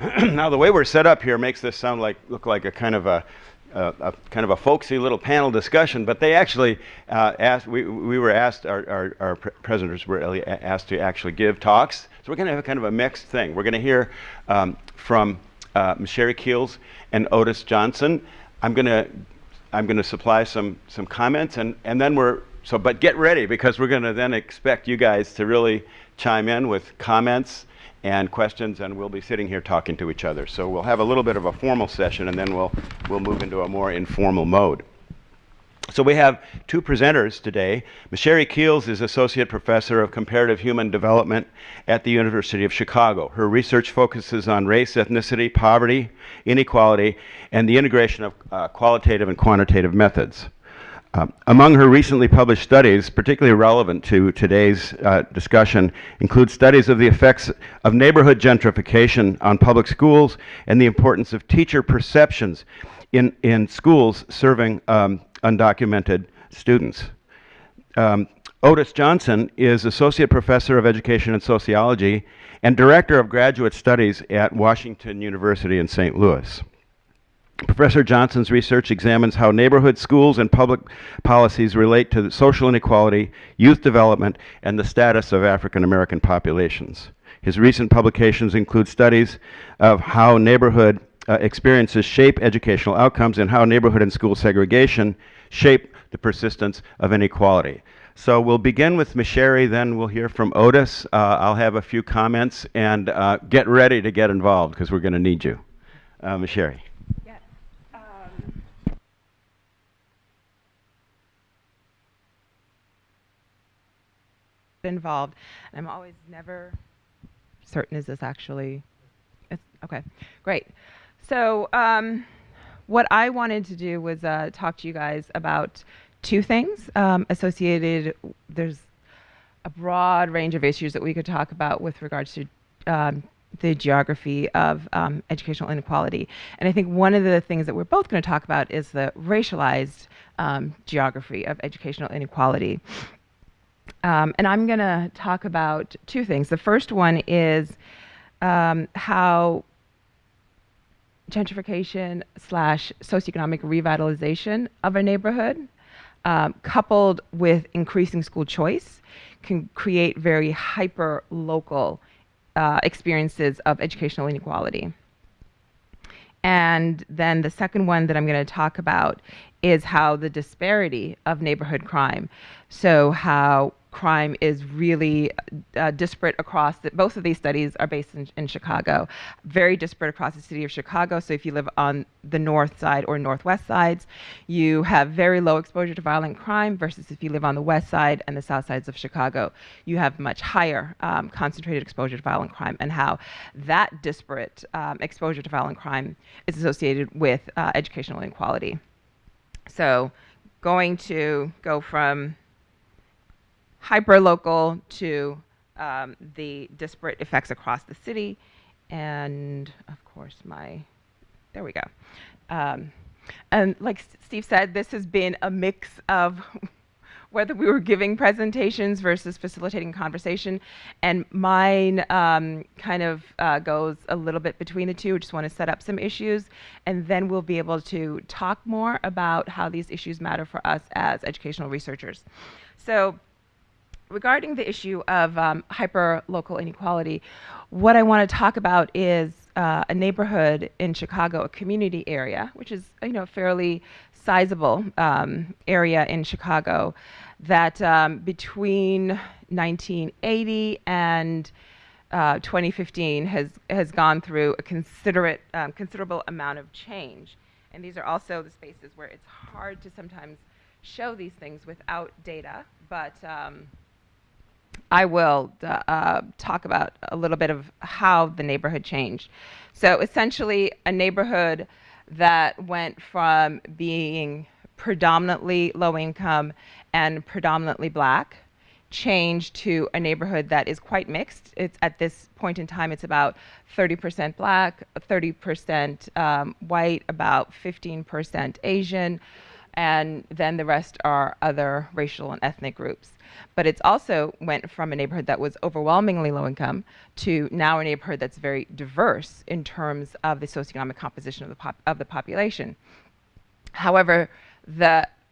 Now, the way we're set up here makes this look like a kind of a folksy little panel discussion, but they actually we were asked, our presenters were asked to actually give talks. So we're going to have a kind of a mixed thing. We're going to hear from Micere Keels and Odis Johnson. I'm going to supply some comments, and then but get ready, because we're going to then expect you guys to really chime in with comments and questions, and we'll be sitting here talking to each other. So we'll have a little bit of a formal session, and then we'll move into a more informal mode. So we have two presenters today. Micere Keels is Associate Professor of Comparative Human Development at the University of Chicago. Her research focuses on race, ethnicity, poverty, inequality, and the integration of qualitative and quantitative methods. Among her recently published studies, particularly relevant to today's discussion, include studies of the effects of neighborhood gentrification on public schools and the importance of teacher perceptions in schools serving undocumented students. Odis Johnson is Associate Professor of Education and Sociology and Director of Graduate Studies at Washington University in St. Louis. Professor Johnson's research examines how neighborhood schools and public policies relate to social inequality, youth development, and the status of African American populations. His recent publications include studies of how neighborhood experiences shape educational outcomes and how neighborhood and school segregation shape the persistence of inequality. So we'll begin with Micere, then we'll hear from Odis. I'll have a few comments, and get ready to get involved, because we're going to need you. Micere. Involved. I'm always never certain, is this actually, okay, great. So what I wanted to do was talk to you guys about two things associated. There's a broad range of issues that we could talk about with regards to the geography of educational inequality. And I think one of the things that we're both going to talk about is the racialized geography of educational inequality. And I'm going to talk about two things. The first one is how gentrification / socioeconomic revitalization of a neighborhood, coupled with increasing school choice, can create very hyper-local experiences of educational inequality. And then the second one that I'm going to talk about is how the disparity of neighborhood crime, so how crime is really disparate across both of these studies are based in Chicago, very disparate across the city of Chicago. So if you live on the north side or northwest sides, you have very low exposure to violent crime, versus if you live on the west side and the south sides of Chicago, you have much higher concentrated exposure to violent crime, and how that disparate exposure to violent crime is associated with educational inequality. So going to go from hyper-local to the disparate effects across the city, and of course there we go. And like Steve said, this has been a mix of whether we were giving presentations versus facilitating conversation, and mine kind of goes a little bit between the two. I just want to set up some issues, and then we'll be able to talk more about how these issues matter for us as educational researchers. So regarding the issue of hyper-local inequality, what I want to talk about is a neighborhood in Chicago, a community area, which is a fairly sizable area in Chicago, that between 1980 and 2015 has gone through a considerable amount of change. And these are also the spaces where it's hard to sometimes show these things without data, but I will talk about a little bit of how the neighborhood changed. So essentially, a neighborhood that went from being predominantly low income and predominantly black changed to a neighborhood that is quite mixed. It's at this point in time, it's about 30% black, 30% white, about 15% Asian, and then the rest are other racial and ethnic groups. But it's also went from a neighborhood that was overwhelmingly low income to now a neighborhood that's very diverse in terms of the socioeconomic composition of the population. However,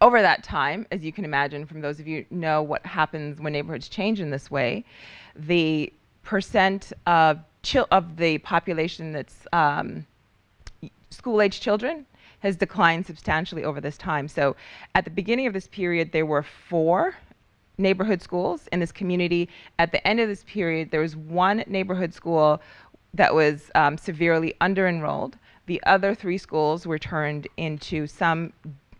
over that time, as you can imagine, from those of you who know what happens when neighborhoods change in this way, the percent of the population that's school-age children has declined substantially over this time. So at the beginning of this period, there were 4 neighborhood schools in this community. At the end of this period, there was 1 neighborhood school that was severely under-enrolled. The other 3 schools were turned into some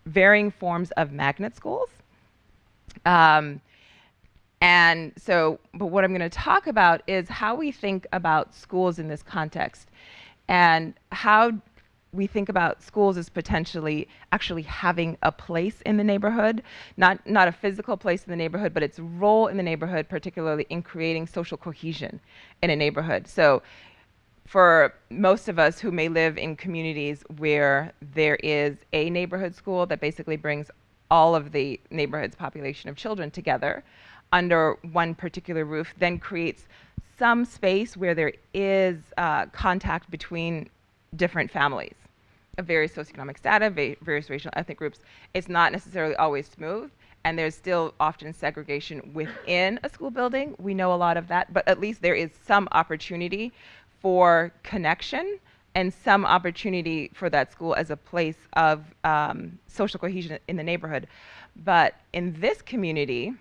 varying forms of magnet schools. And so, but what I'm going to talk about is how we think about schools in this context, and how we think about schools as potentially actually having a place in the neighborhood, not a physical place in the neighborhood, but its role in the neighborhood, particularly in creating social cohesion in a neighborhood. So for most of us who may live in communities where there is a neighborhood school that basically brings all of the neighborhood's population of children together under one particular roof, then creates some space where there is contact between different families of various socioeconomic strata, various racial ethnic groups. It's not necessarily always smooth, and there's still often segregation within a school building. We know a lot of that, but at least there is some opportunity for connection and some opportunity for that school as a place of social cohesion in the neighborhood. But in this community,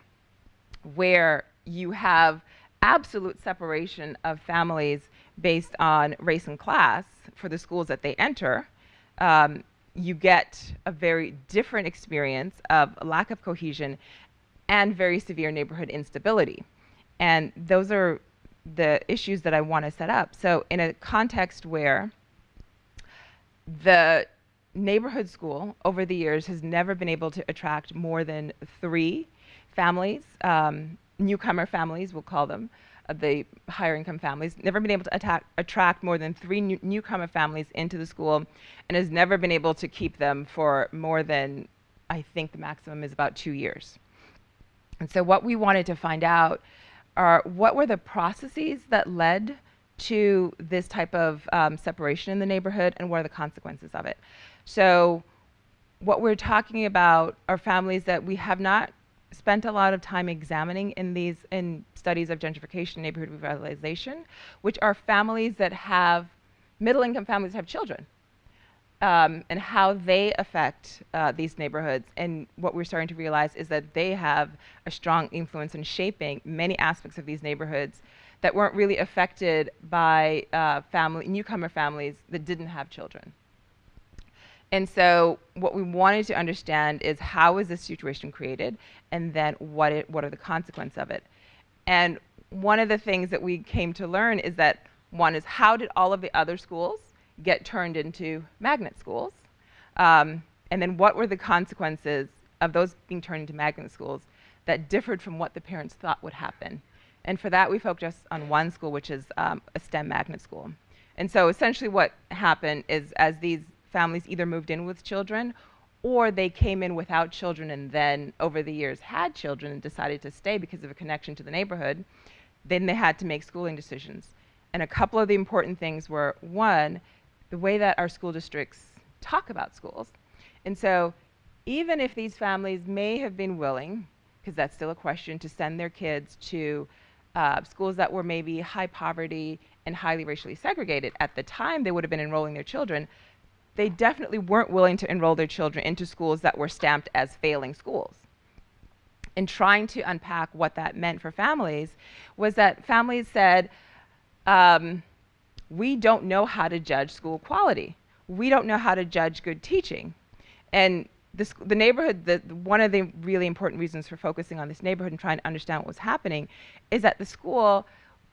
where you have absolute separation of families based on race and class for the schools that they enter, you get a very different experience of lack of cohesion and very severe neighborhood instability. And those are the issues that I want to set up. So in a context where the neighborhood school over the years has never been able to attract more than 3 families, newcomer families, we'll call them, the higher income families, never been able to attract more than 3 newcomer families into the school, and has never been able to keep them for more than, I think the maximum is about 2 years. And so what we wanted to find out are what were the processes that led to this type of separation in the neighborhood, and what are the consequences of it. So what we're talking about are families that we have not spent a lot of time examining in studies of gentrification, neighborhood revitalization, which are families that have, middle-income families that have children, and how they affect these neighborhoods. And what we're starting to realize is that they have a strong influence in shaping many aspects of these neighborhoods that weren't really affected by newcomer families that didn't have children. And so what we wanted to understand is how is this situation created, and then what are the consequences of it. And one of the things that we came to learn is that one is, how did all of the other schools get turned into magnet schools? And then what were the consequences of those being turned into magnet schools that differed from what the parents thought would happen? And for that, we focused on one school, which is a STEM magnet school. And so essentially what happened is, as these families either moved in with children, or they came in without children and then over the years had children and decided to stay because of a connection to the neighborhood, then they had to make schooling decisions. And a couple of the important things were, one, the way that our school districts talk about schools. And so even if these families may have been willing, because that's still a question, to send their kids to schools that were maybe high poverty and highly racially segregated, at the time they would have been enrolling their children, they definitely weren't willing to enroll their children into schools that were stamped as failing schools. And trying to unpack what that meant for families was that families said, we don't know how to judge school quality. We don't know how to judge good teaching. And the neighborhood, one of the really important reasons for focusing on this neighborhood and trying to understand what was happening is that the school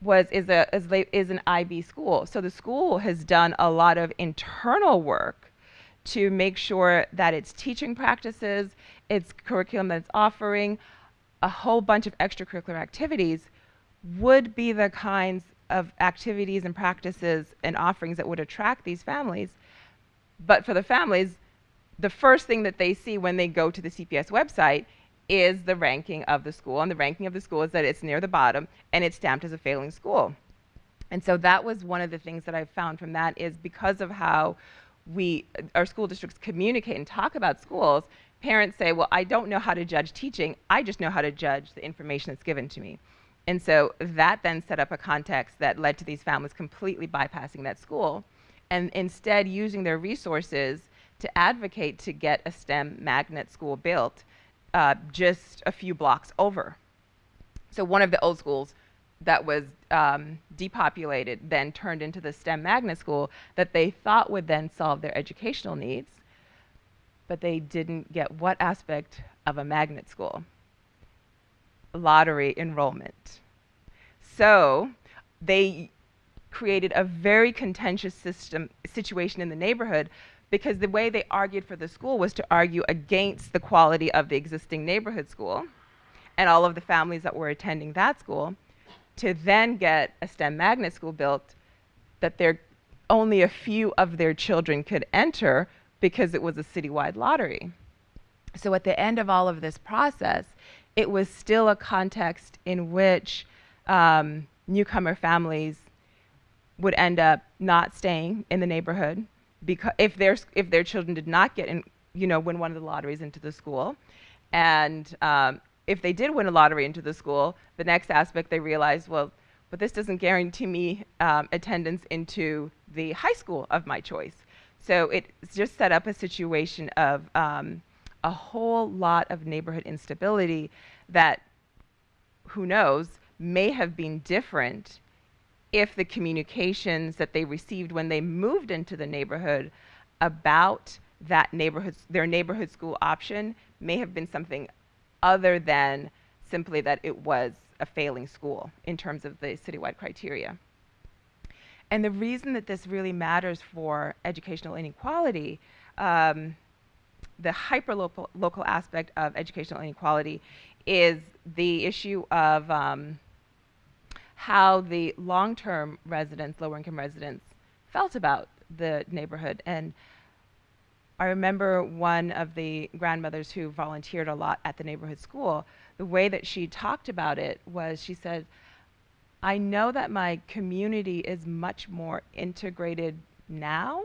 is an IB school. So the school has done a lot of internal work to make sure that its teaching practices, its curriculum that it's offering, a whole bunch of extracurricular activities would be the kinds of activities and practices and offerings that would attract these families. But for the families, the first thing that they see when they go to the CPS website is the ranking of the school. And the ranking of the school is that it's near the bottom and it's stamped as a failing school. And so that was one of the things that I found from that, is because of how our school districts communicate and talk about schools, parents say, well, I don't know how to judge teaching, I just know how to judge the information that's given to me. And so that then set up a context that led to these families completely bypassing that school and instead using their resources to advocate to get a STEM magnet school built just a few blocks over. So one of the old schools that was depopulated then turned into the STEM magnet school that they thought would then solve their educational needs, but they didn't get what aspect of a magnet school? Lottery enrollment. So they created a very contentious situation in the neighborhood, because the way they argued for the school was to argue against the quality of the existing neighborhood school and all of the families that were attending that school, to then get a STEM magnet school built that only a few of their children could enter because it was a citywide lottery. So at the end of all of this process, it was still a context in which newcomer families would end up not staying in the neighborhood because if their children did not get in, win one of the lotteries into the school, and if they did win a lottery into the school, the next aspect they realized, well, but this doesn't guarantee me attendance into the high school of my choice. So it just set up a situation of a whole lot of neighborhood instability that, who knows, may have been different if the communications that they received when they moved into the neighborhood about their neighborhood school option may have been something other than simply that it was a failing school in terms of the citywide criteria. And the reason that this really matters for educational inequality, the hyper-local aspect of educational inequality, is the issue of how the long-term residents, lower-income residents, felt about the neighborhood. And I remember one of the grandmothers who volunteered a lot at the neighborhood school, the way that she talked about it was, she said, I know that my community is much more integrated now,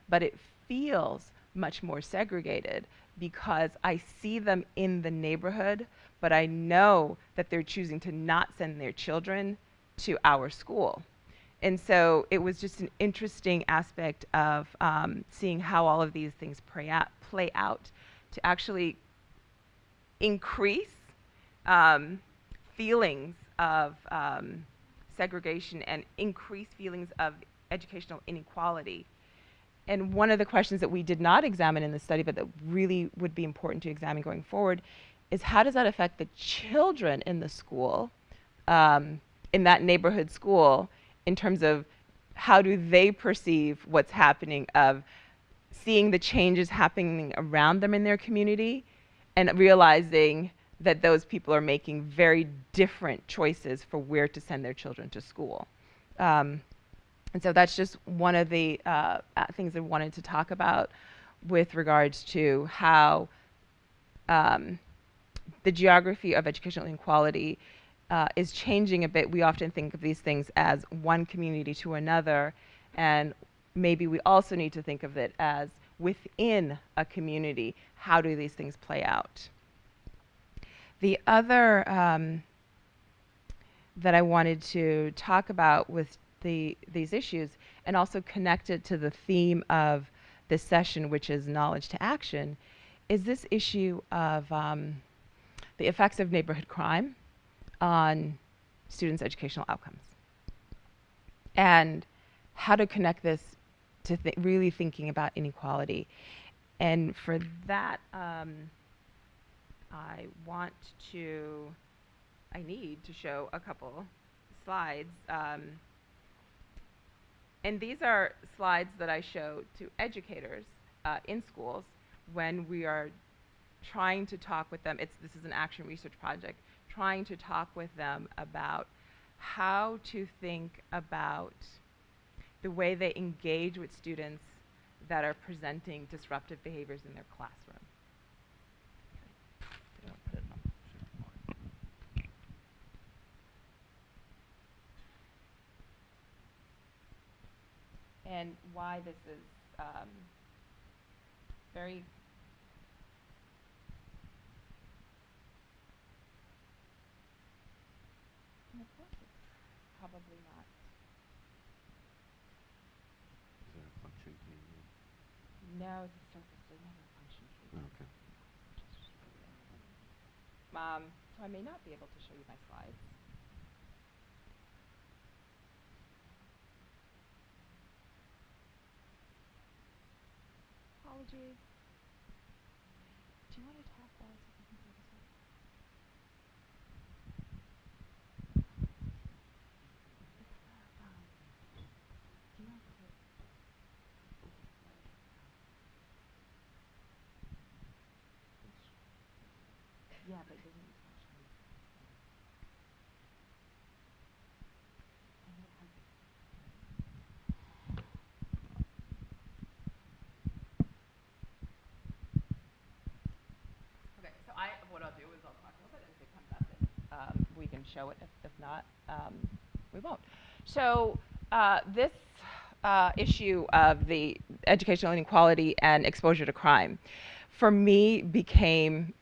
but it feels much more segregated because I see them in the neighborhood, but I know that they're choosing to not send their children to our school. And so it was just an interesting aspect of seeing how all of these things play out to actually increase feelings of segregation and increase feelings of educational inequality. And one of the questions that we did not examine in the study, but that really would be important to examine going forward, is how does that affect the children in the school, in that neighborhood school, in terms of how do they perceive what's happening, of seeing the changes happening around them in their community and realizing that those people are making very different choices for where to send their children to school. And so that's just one of the things I wanted to talk about with regards to how the geography of educational inequality is changing a bit. We often think of these things as one community to another, and maybe we also need to think of it as within a community, how do these things play out? The other that I wanted to talk about with these issues, and also connected to the theme of this session, which is knowledge to action, is this issue of the effects of neighborhood crime on students' educational outcomes, and how to connect this to really thinking about inequality. And for that, I need to show a couple slides. And these are slides that I show to educators in schools when we are trying to talk with them. This is an action research project, trying to talk with them about how to think about the way they engage with students that are presenting disruptive behaviors in their classroom. They don't put it on. And why this is very and of course it's probably not. Is there a function key? No, the surface doesn't have a function key. Okay. So I may not be able to show you my slides. Apologies. Do you want to tap while I see if I can pull this up? Do you know if it- Yeah, but it doesn't touch me. I know it has. Okay, so what I'll do is I'll talk a little bit, and if it comes up, then we can show it. If not, we won't. So this issue of the educational inequality and exposure to crime, for me, became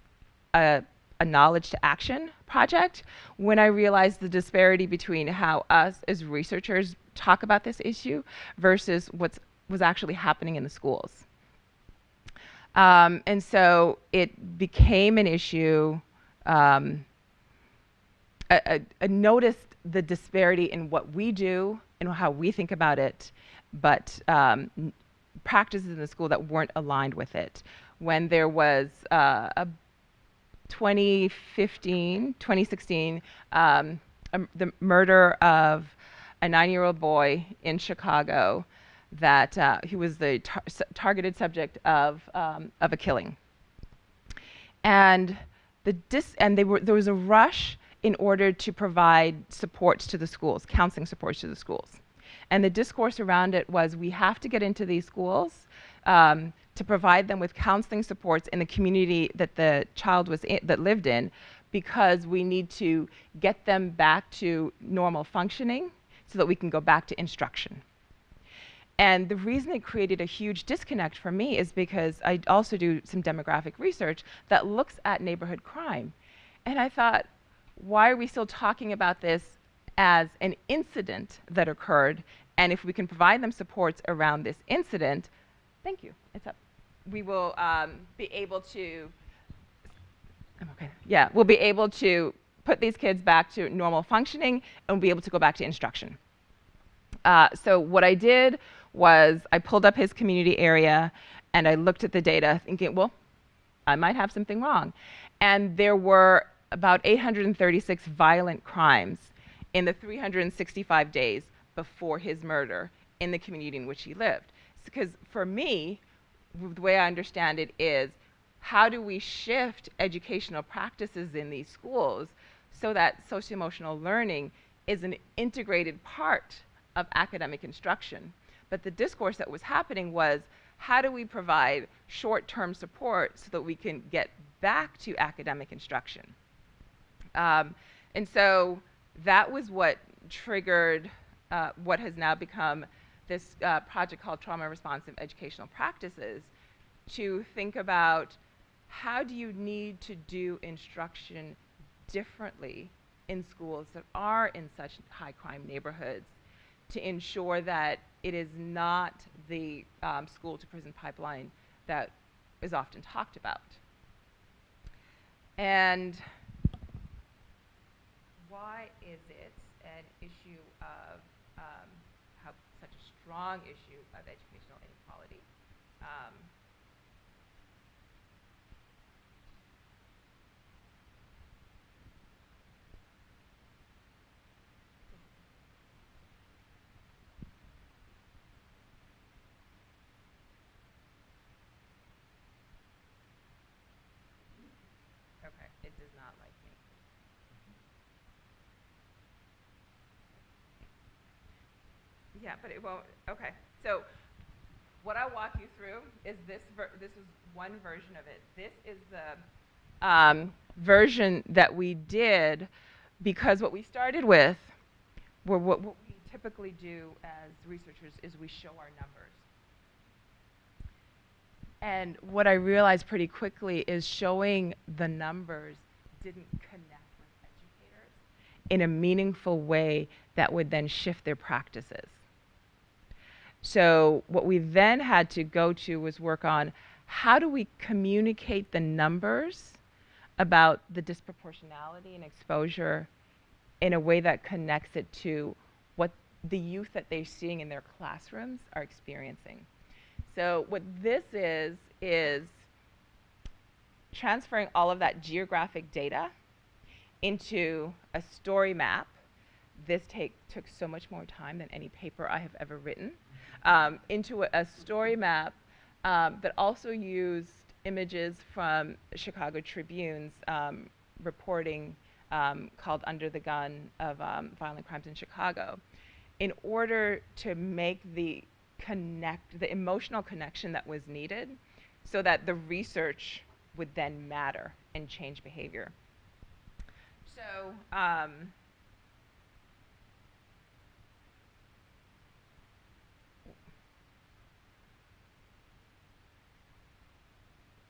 a knowledge to action project when I realized the disparity between how us as researchers talk about this issue versus was actually happening in the schools. And so it became an issue. I noticed the disparity in what we do and how we think about it, but practices in the school that weren't aligned with it. When there was a 2016, the murder of a 9-year-old boy in Chicago, that he was the targeted subject of a killing. And there was a rush in order to provide supports to the schools, counseling supports to the schools. And the discourse around it was, we have to get into these schools to provide them with counseling supports in the community that the child that lived in, because we need to get them back to normal functioning so that we can go back to instruction. And the reason it created a huge disconnect for me is because I also do some demographic research that looks at neighborhood crime. And I thought, why are we still talking about this as an incident that occurred? And if we can provide them supports around this incident, thank you, it's up. We will be able to, okay, yeah, we'll be able to put these kids back to normal functioning and be able to go back to instruction. So what I did was I pulled up his community area and I looked at the data thinking, well, I might have something wrong. And there were about 836 violent crimes in the 365 days before his murder in the community in which he lived. Because for me, the way I understand it is, how do we shift educational practices in these schools so that socio-emotional learning is an integrated part of academic instruction? But the discourse that was happening was, how do we provide short-term support so that we can get back to academic instruction? And so that was what triggered what has now become this project called Trauma Responsive Educational Practices, to think about, how do you need to do instruction differently in schools that are in such high crime neighborhoods, to ensure that it is not the school to prison pipeline that is often talked about. And why is it an issue of how such a strong issue of educational inequality? Okay, it does not like me. Yeah, but it won't. Okay, so what I'll walk you through is this is one version of it. This is the version that we did, because what we started with were what we typically do as researchers is we show our numbers. And what I realized pretty quickly is showing the numbers didn't connect with educators in a meaningful way that would then shift their practices. So what we then had to go to was work on how do we communicate the numbers about the disproportionality and exposure in a way that connects it to what the youth that they're seeing in their classrooms are experiencing. So what this is transferring all of that geographic data into a story map. This took so much more time than any paper I have ever written, into a story map that also used images from Chicago Tribune's reporting called Under the Gun of Violent Crimes in Chicago, in order to make the emotional connection that was needed so that the research would then matter and change behavior. So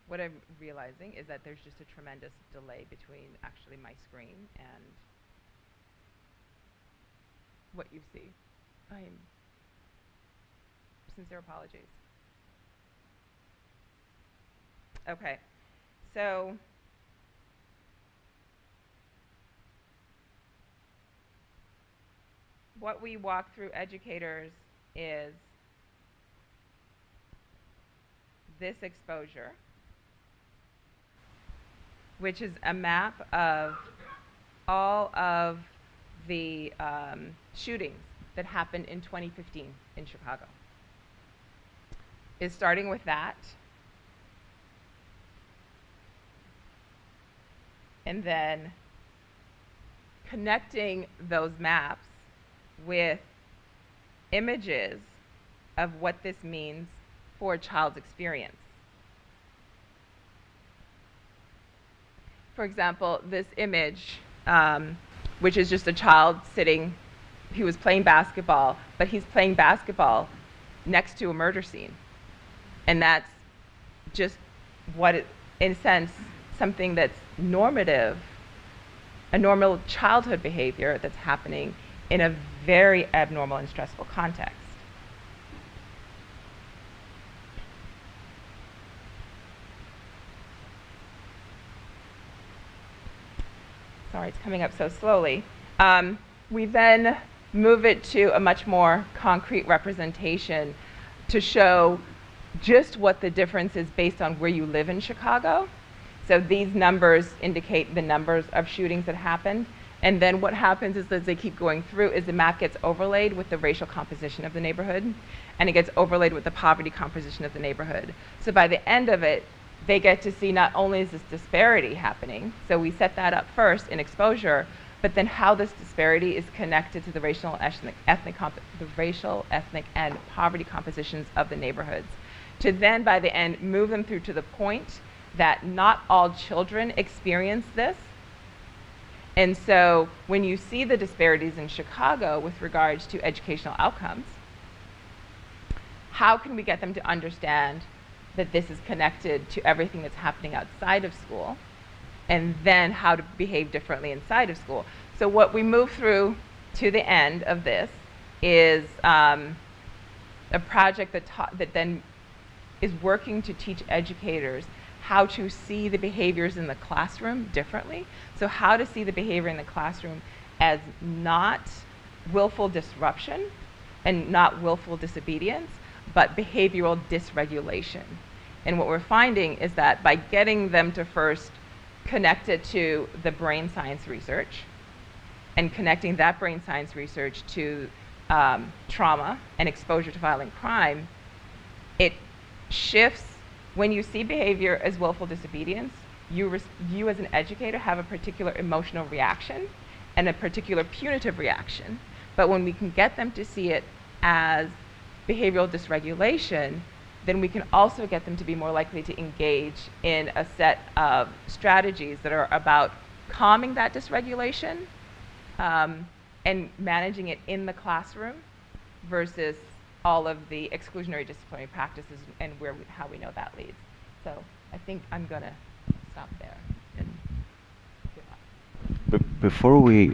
what I'm realizing is that there's just a tremendous delay between actually my screen and what you see. Sincere apologies. Okay, so what we walk through educators is this exposure, which is a map of all of the shootings that happened in 2015 in Chicago. Is starting with that, and then connecting those maps with images of what this means for a child's experience. For example, this image, which is just a child sitting, he was playing basketball, but he's playing basketball next to a murder scene. And that's just what, in a sense, something that's normative, a normal childhood behavior that's happening in a very abnormal and stressful context. Sorry, it's coming up so slowly. We then move it to a much more concrete representation to show just what the difference is based on where you live in Chicago. So these numbers indicate the numbers of shootings that happened. And then what happens is, as they keep going through, is the map gets overlaid with the racial composition of the neighborhood, and it gets overlaid with the poverty composition of the neighborhood. So by the end of it, they get to see not only is this disparity happening, so we set that up first in exposure, but then how this disparity is connected to the racial, ethnic, and poverty compositions of the neighborhoods. To then, by the end, move them through to the point that not all children experience this. And so when you see the disparities in Chicago with regards to educational outcomes, how can we get them to understand that this is connected to everything that's happening outside of school, and then how to behave differently inside of school? So what we move through to the end of this is a project that then is working to teach educators how to see the behaviors in the classroom differently. So how to see the behavior in the classroom as not willful disruption and not willful disobedience, but behavioral dysregulation. And what we're finding is that by getting them to first connect it to the brain science research and connecting that brain science research to trauma and exposure to violent crime, it shifts. When you see behavior as willful disobedience, you as an educator have a particular emotional reaction and a particular punitive reaction. But when we can get them to see it as behavioral dysregulation, then we can also get them to be more likely to engage in a set of strategies that are about calming that dysregulation and managing it in the classroom versus all of the exclusionary disciplinary practices and how we know that leads. So I think I'm going to stop there. And before we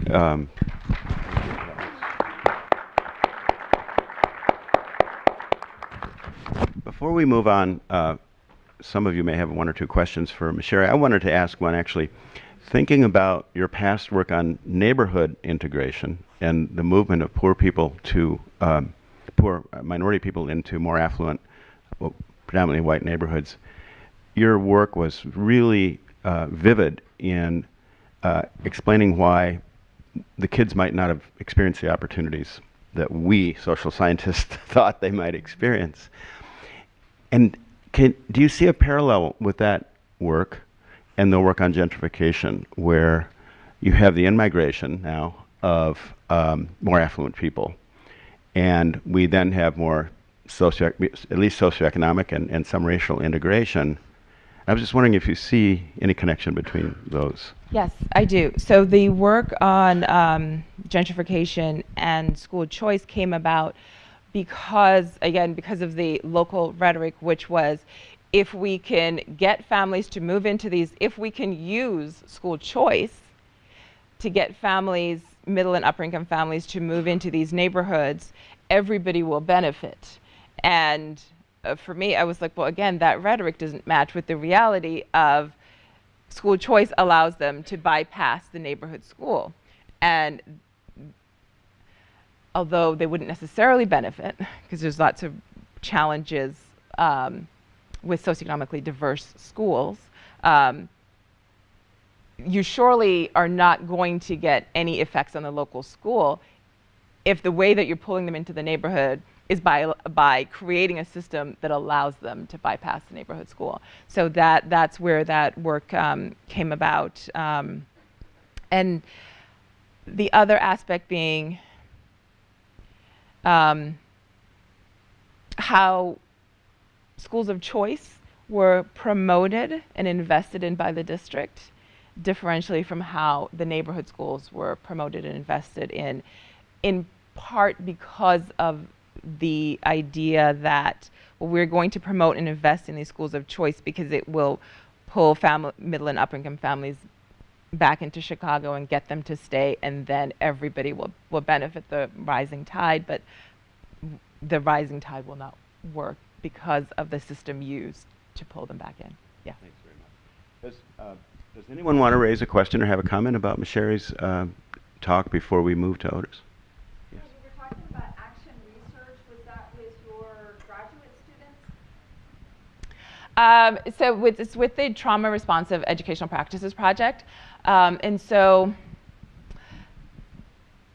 before we move on, some of you may have one or two questions for Micere. I wanted to ask one actually. Thinking about your past work on neighborhood integration and the movement of poor people to poor minority people into more affluent, well, predominantly white neighborhoods, your work was really vivid in explaining why the kids might not have experienced the opportunities that we social scientists thought they might experience. And do you see a parallel with that work and the work on gentrification, where you have the in-migration now of more affluent people, and we then have more at least socioeconomic and some racial integration? I was just wondering if you see any connection between those. Yes, I do. So the work on gentrification and school choice came about because of the local rhetoric, which was, if we can get families to move into these, if we can use school choice to get families, middle and upper income families, to move into these neighborhoods, everybody will benefit. And for me, I was like, well, again, that rhetoric doesn't match with the reality of school choice allows them to bypass the neighborhood school. And although they wouldn't necessarily benefit, because there's lots of challenges with socioeconomically diverse schools, you surely are not going to get any effects on the local school if the way that you're pulling them into the neighborhood is by creating a system that allows them to bypass the neighborhood school. So that's where that work came about. And the other aspect being how schools of choice were promoted and invested in by the district, differentially from how the neighborhood schools were promoted and invested in part because of the idea that, well, we're going to promote and invest in these schools of choice because it will pull middle and upper income families back into Chicago and get them to stay, and then everybody will benefit the rising tide, but the rising tide will not work because of the system used to pull them back in. Yeah. Thanks very much. Does anyone want to raise a question or have a comment about Micere's talk before we move to Odis? Yes. You were talking about action research. Was that with your graduate students? So it's with the Trauma Responsive Educational Practices Project. And so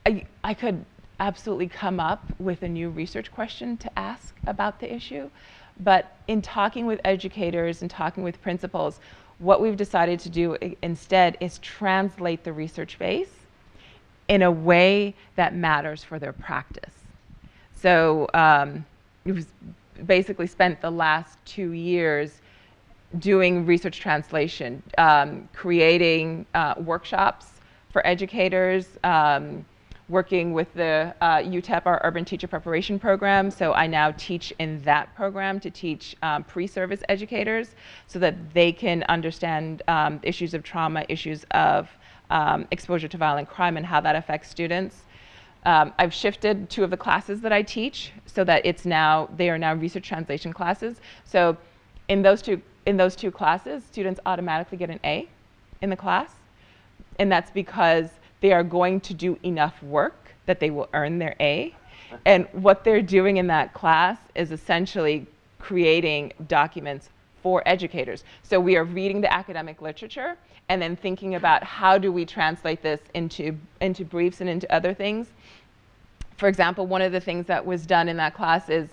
I could absolutely come up with a new research question to ask about the issue. But in talking with educators and talking with principals, what we've decided to do instead is translate the research base in a way that matters for their practice. So we've basically spent the last 2 years doing research translation, creating workshops for educators, working with the UTEP, our Urban Teacher Preparation Program. So I now teach in that program to teach pre-service educators so that they can understand issues of trauma, issues of exposure to violent crime and how that affects students. I've shifted 2 of the classes that I teach so that they are now research translation classes. So in those two classes, students automatically get an A in the class. And that's because they are going to do enough work that they will earn their A. And what they're doing in that class is essentially creating documents for educators. So we are reading the academic literature and then thinking about how do we translate this into briefs and into other things. For example, one of the things that was done in that class is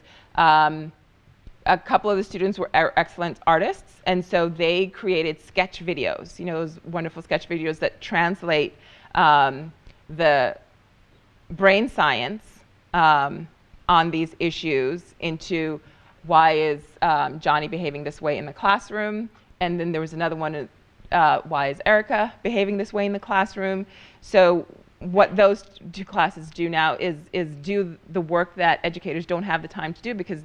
a couple of the students were excellent artists, and so they created sketch videos, those wonderful sketch videos that translate the brain science on these issues into why is Johnny behaving this way in the classroom? And then there was another one, why is Erica behaving this way in the classroom? So what those two classes do now is do the work that educators don't have the time to do because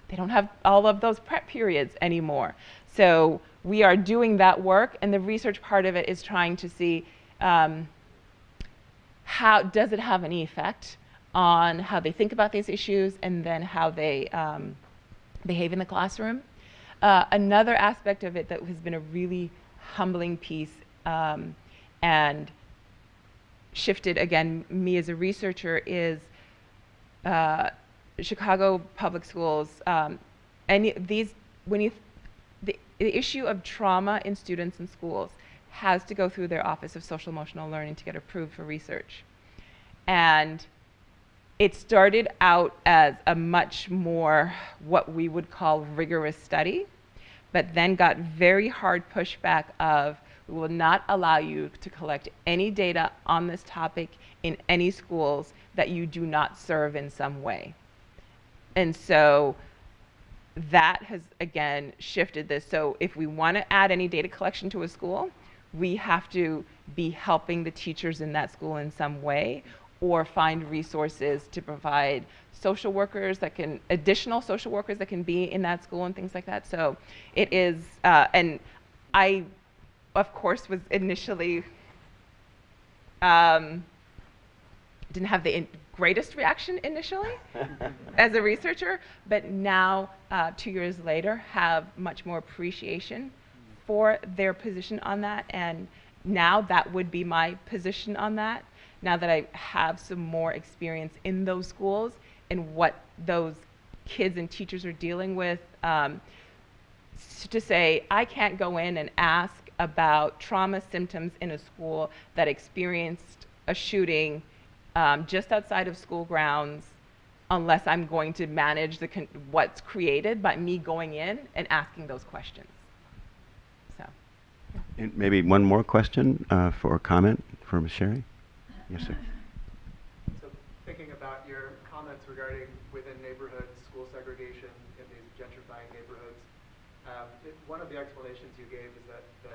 they don't have all of those prep periods anymore. So we are doing that work, and the research part of it is trying to see how does it have any effect on how they think about these issues and then how they behave in the classroom. Another aspect of it that has been a really humbling piece and shifted, again, me as a researcher is Chicago public schools, and these, when you, the issue of trauma in students in schools has to go through their Office of Social Emotional Learning to get approved for research. And it started out as a much more what we would call rigorous study, but then got very hard pushback of, we will not allow you to collect any data on this topic in any schools that you do not serve in some way. And so that has, again, shifted this. So if we want to add any data collection to a school, we have to be helping the teachers in that school in some way, or find resources to provide social workers that can, additional social workers that can be in that school and things like that. So it is, and I, of course, was initially, didn't have the greatest reaction initially as a researcher, but now, 2 years later, have much more appreciation for their position on that. And now that would be my position on that, now that I have some more experience in those schools and what those kids and teachers are dealing with, to say, I can't go in and ask about trauma symptoms in a school that experienced a shooting just outside of school grounds, unless I'm going to manage what's created by me going in and asking those questions. So. And maybe one more question for a comment from Micere. Yes, sir. So thinking about your comments regarding within neighborhoods, school segregation in these gentrifying neighborhoods, one of the explanations you gave is that the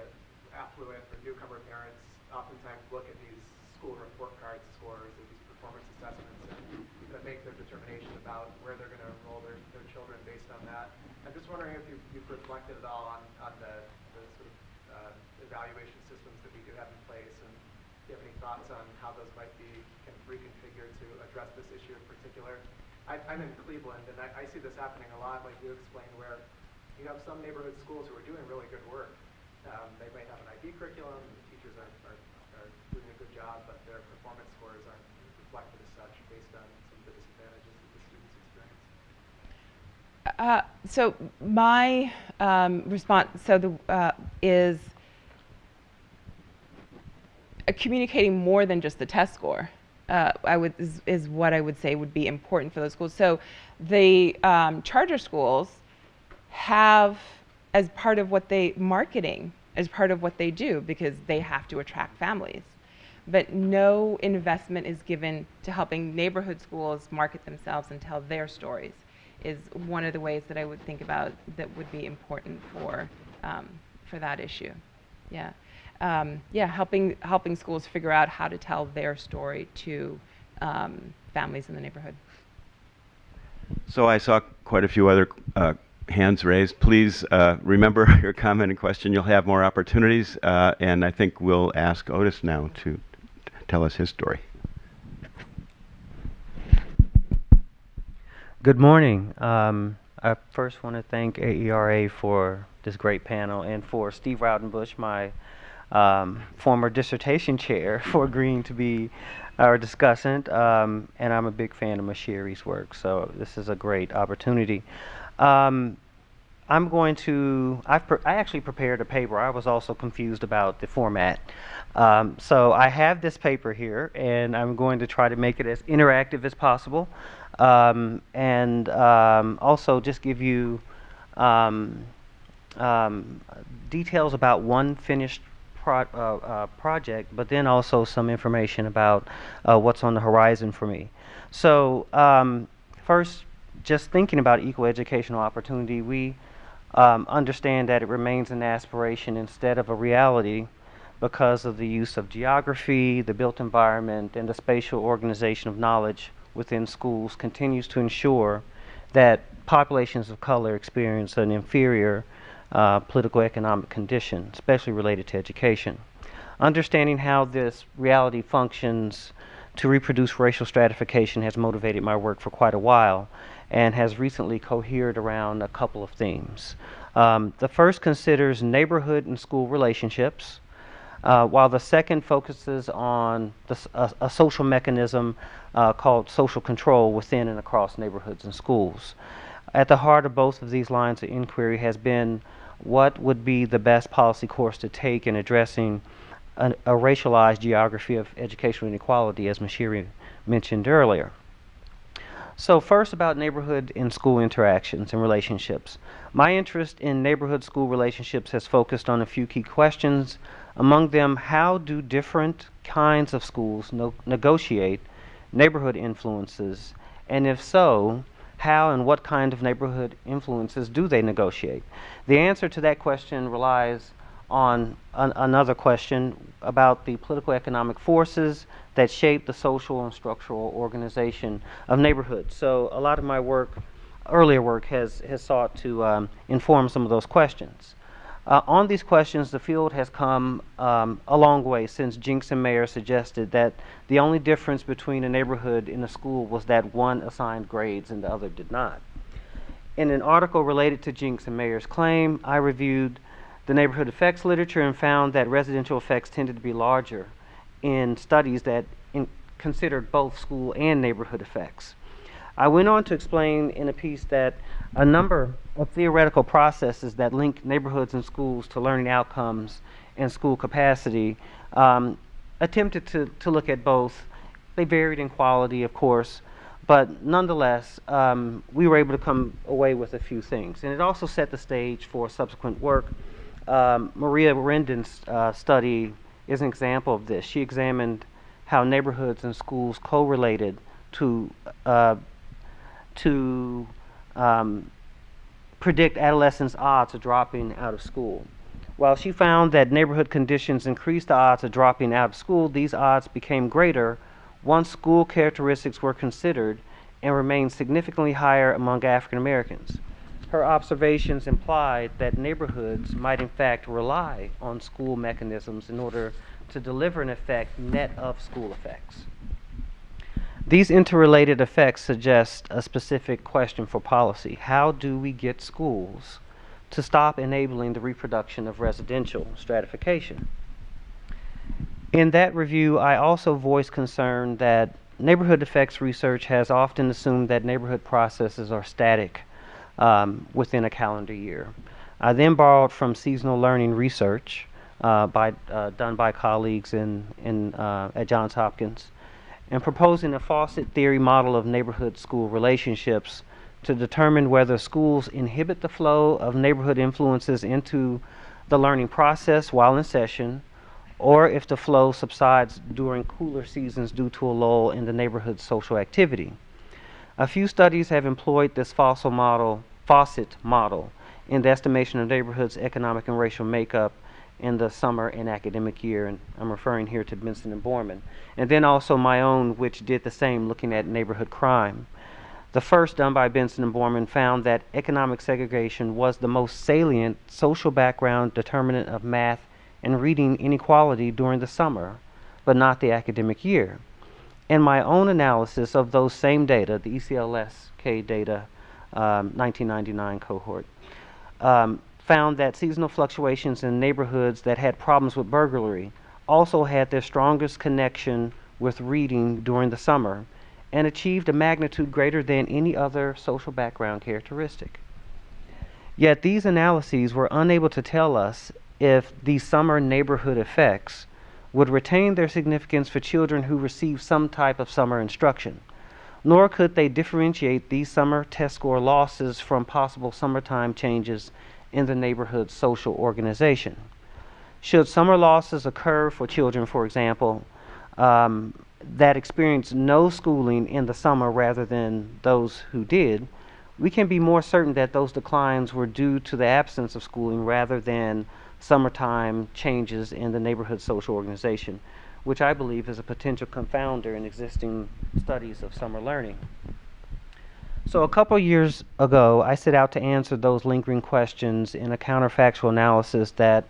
affluent or newcomer parents oftentimes look at these school report card scores or these performance assessments and make their determination about where they're going to enroll their children based on that. I'm just wondering if you've reflected at all on the sort of evaluation systems that we do have in place, and do you have any thoughts on how those might be reconfigured to address this issue in particular? I'm in Cleveland, and I see this happening a lot, like you explained, where you have some neighborhood schools who are doing really good work. They might have an IB curriculum, the teachers are doing a good job, but their performance scores aren't reflected as such based on some of the disadvantages that the students experience. So my response is communicating more than just the test score. Is what I would say would be important for those schools. So the charter schools have, as part of what they marketing, as part of what they do, because they have to attract families, but no investment is given to helping neighborhood schools market themselves and tell their stories, is one of the ways that I would think about that would be important for that issue. Yeah. Helping schools figure out how to tell their story to families in the neighborhood. So I saw quite a few other hands raised. Please remember your comment and question. You'll have more opportunities, and I think we'll ask Odis now to tell us his story. Good morning. I first want to thank AERA for this great panel, and for Steve Raudenbush, my former dissertation chair, for agreeing to be our discussant, and I'm a big fan of Micere's work, so this is a great opportunity. I actually prepared a paper. I was also confused about the format. So I have this paper here, and I'm going to try to make it as interactive as possible, and also just give you details about one finished project, but then also some information about what's on the horizon for me. So first, just thinking about equal educational opportunity, we understand that it remains an aspiration instead of a reality because of the use of geography, the built environment, and the spatial organization of knowledge within schools continues to ensure that populations of color experience an inferior political economic condition, especially related to education. Understanding how this reality functions to reproduce racial stratification has motivated my work for quite a while and has recently cohered around a couple of themes. The first considers neighborhood and school relationships, while the second focuses on a social mechanism called social control within and across neighborhoods and schools. At the heart of both of these lines of inquiry has been what would be the best policy course to take in addressing a racialized geography of educational inequality, as Micere mentioned earlier. So first, about neighborhood and school interactions and relationships. My interest in neighborhood-school relationships has focused on a few key questions. Among them, how do different kinds of schools negotiate neighborhood influences? And if so, how and what kind of neighborhood influences do they negotiate? The answer to that question relies on another question about the political economic forces that shape the social and structural organization of neighborhoods. So a lot of my work, earlier work, has sought to inform some of those questions. On these questions, the field has come a long way since Jinks and Mayer suggested that the only difference between a neighborhood and a school was that one assigned grades and the other did not. In an article related to Jinks and Mayer's claim, I reviewed the neighborhood effects literature and found that residential effects tended to be larger in studies that considered both school and neighborhood effects. I went on to explain in a piece that a number of theoretical processes that link neighborhoods and schools to learning outcomes and school capacity attempted to look at both. They varied in quality, of course, but nonetheless, we were able to come away with a few things. And it also set the stage for subsequent work. Maria Rendon's study is an example of this. She examined how neighborhoods and schools correlated to predict adolescents' odds of dropping out of school. While she found that neighborhood conditions increased the odds of dropping out of school, these odds became greater once school characteristics were considered and remained significantly higher among African Americans. Her observations implied that neighborhoods might in fact rely on school mechanisms in order to deliver an effect net of school effects. These interrelated effects suggest a specific question for policy. How do we get schools to stop enabling the reproduction of residential stratification? In that review, I also voiced concern that neighborhood effects research has often assumed that neighborhood processes are static within a calendar year. I then borrowed from seasonal learning research done by colleagues at Johns Hopkins, and proposing a Fawcett theory model of neighborhood-school relationships to determine whether schools inhibit the flow of neighborhood influences into the learning process while in session, or if the flow subsides during cooler seasons due to a lull in the neighborhood's social activity. A few studies have employed this Fawcett model in the estimation of neighborhoods' economic and racial makeup in the summer and academic year, and I'm referring here to Benson and Borman. And then also my own, which did the same, looking at neighborhood crime. The first, done by Benson and Borman, found that economic segregation was the most salient social background determinant of math and reading inequality during the summer, but not the academic year. In my own analysis of those same data, the ECLSK data, 1999 cohort, found that seasonal fluctuations in neighborhoods that had problems with burglary also had their strongest connection with reading during the summer and achieved a magnitude greater than any other social background characteristic. Yet these analyses were unable to tell us if these summer neighborhood effects would retain their significance for children who receive some type of summer instruction, nor could they differentiate these summer test score losses from possible summertime changes in the neighborhood's social organization. Should summer losses occur for children, for example, that experienced no schooling in the summer rather than those who did, we can be more certain that those declines were due to the absence of schooling rather than summertime changes in the neighborhood social organization, which I believe is a potential confounder in existing studies of summer learning. So a couple years ago, I set out to answer those lingering questions in a counterfactual analysis that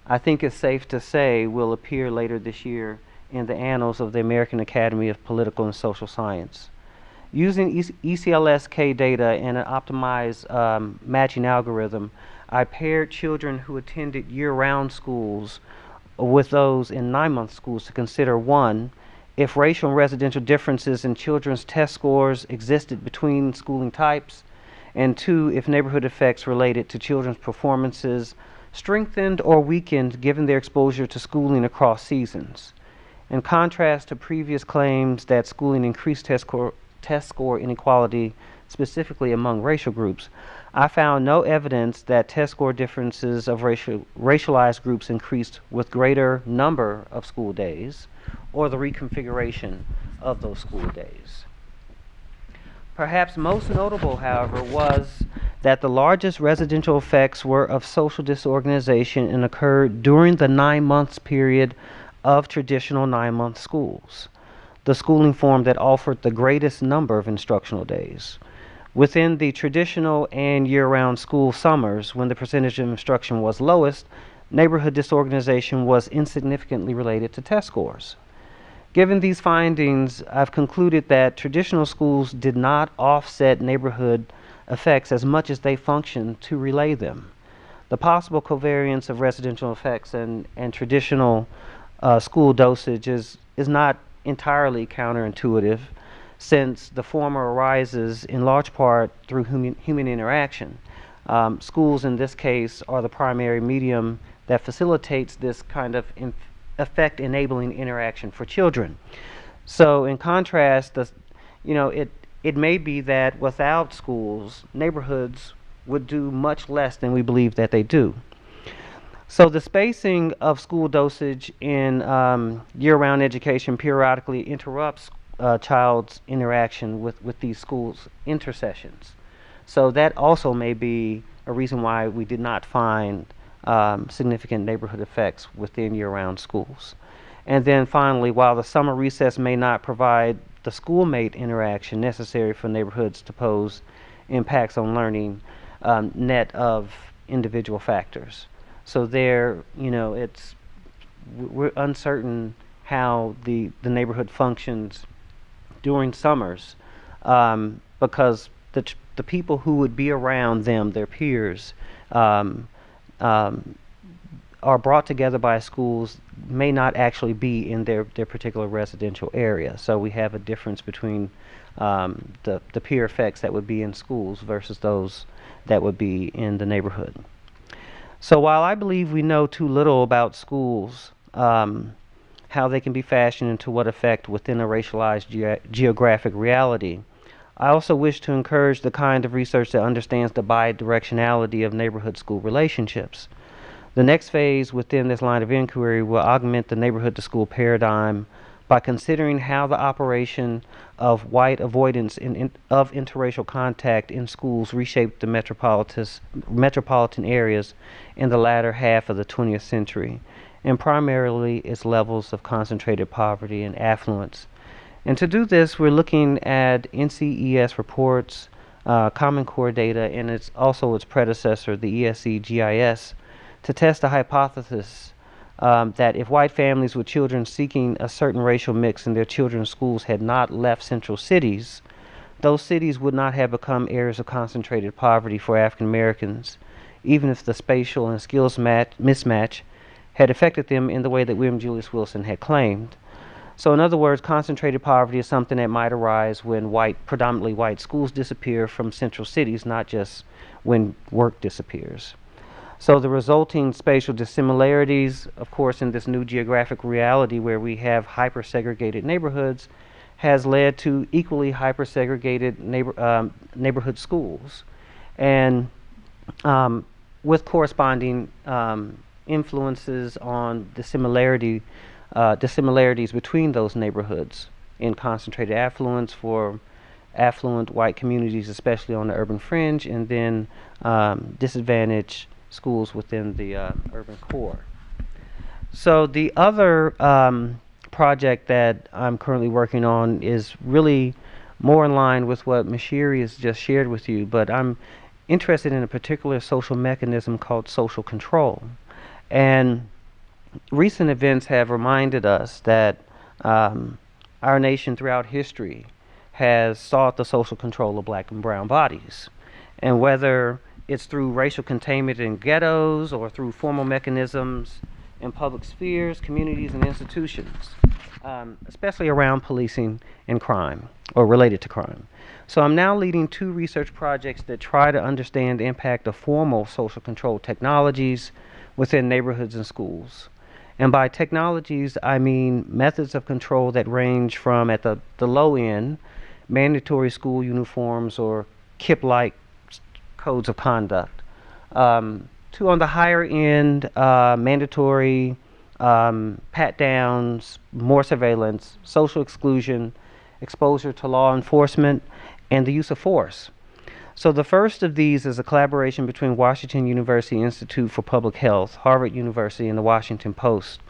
I think is safe to say will appear later this year in the annals of the American Academy of Political and Social Science. Using ECLS-K data and an optimized matching algorithm, I paired children who attended year-round schools with those in 9-month schools to consider, one, if racial and residential differences in children's test scores existed between schooling types, and two, if neighborhood effects related to children's performances strengthened or weakened given their exposure to schooling across seasons. In contrast to previous claims that schooling increased test score inequality, specifically among racial groups, I found no evidence that test score differences of racialized groups increased with greater number of school days or the reconfiguration of those school days. Perhaps most notable, however, was that the largest residential effects were of social disorganization and occurred during the 9 months period of traditional 9-month schools, the schooling form that offered the greatest number of instructional days. Within the traditional and year-round school summers, when the percentage of instruction was lowest, neighborhood disorganization was insignificantly related to test scores. Given these findings, I've concluded that traditional schools did not offset neighborhood effects as much as they functioned to relay them. The possible covariance of residential effects and traditional school dosage is not entirely counterintuitive, since the former arises in large part through human interaction. Schools in this case are the primary medium that facilitates this kind of effect enabling interaction for children. So in contrast, it may be that without schools, neighborhoods would do much less than we believe that they do. So the spacing of school dosage in year-round education periodically interrupts child's interaction with these schools' intersessions. So that also may be a reason why we did not find significant neighborhood effects within year-round schools. And then finally, while the summer recess may not provide the schoolmate interaction necessary for neighborhoods to pose impacts on learning, net of individual factors. So we're uncertain how the neighborhood functions during summers, because the people who would be around them, their peers, are brought together by schools may not actually be in their particular residential area. So we have a difference between the peer effects that would be in schools versus those that would be in the neighborhood. So while I believe we know too little about schools, how they can be fashioned into what effect within a racialized geographic reality, I also wish to encourage the kind of research that understands the bidirectionality of neighborhood-school relationships. The next phase within this line of inquiry will augment the neighborhood-to-school paradigm by considering how the operation of white avoidance of interracial contact in schools reshaped the metropolitan areas in the latter half of the 20th century, and primarily its levels of concentrated poverty and affluence. And to do this, we're looking at NCES reports, Common Core data, and its predecessor, the ESE GIS, to test a hypothesis that if white families with children seeking a certain racial mix in their children's schools had not left central cities, those cities would not have become areas of concentrated poverty for African Americans, even if the spatial and skills mismatch had affected them in the way that William Julius Wilson had claimed. So in other words, concentrated poverty is something that might arise when predominantly white schools disappear from central cities, not just when work disappears. So the resulting spatial dissimilarities, of course, in this new geographic reality where we have hyper-segregated neighborhoods, has led to equally hyper-segregated neighborhood schools, and with corresponding influences on the dissimilarities between those neighborhoods in concentrated affluence for affluent white communities, especially on the urban fringe, and then disadvantaged schools within the urban core. So the other project that I'm currently working on is really more in line with what Micere has just shared with you, but I'm interested in a particular social mechanism called social control. And recent events have reminded us that our nation throughout history has sought the social control of black and brown bodies. And whether it's through racial containment in ghettos or through formal mechanisms in public spheres, communities, and institutions, especially around policing and crime, or related to crime. So I'm now leading 2 research projects that try to understand the impact of formal social control technologies within neighborhoods and schools. And by technologies, I mean methods of control that range from, at the low end, mandatory school uniforms or KIPP-like codes of conduct, to, on the higher end, mandatory pat-downs, more surveillance, social exclusion, exposure to law enforcement, and the use of force. So the first of these is a collaboration between Washington University Institute for Public Health, Harvard University, and the Washington Post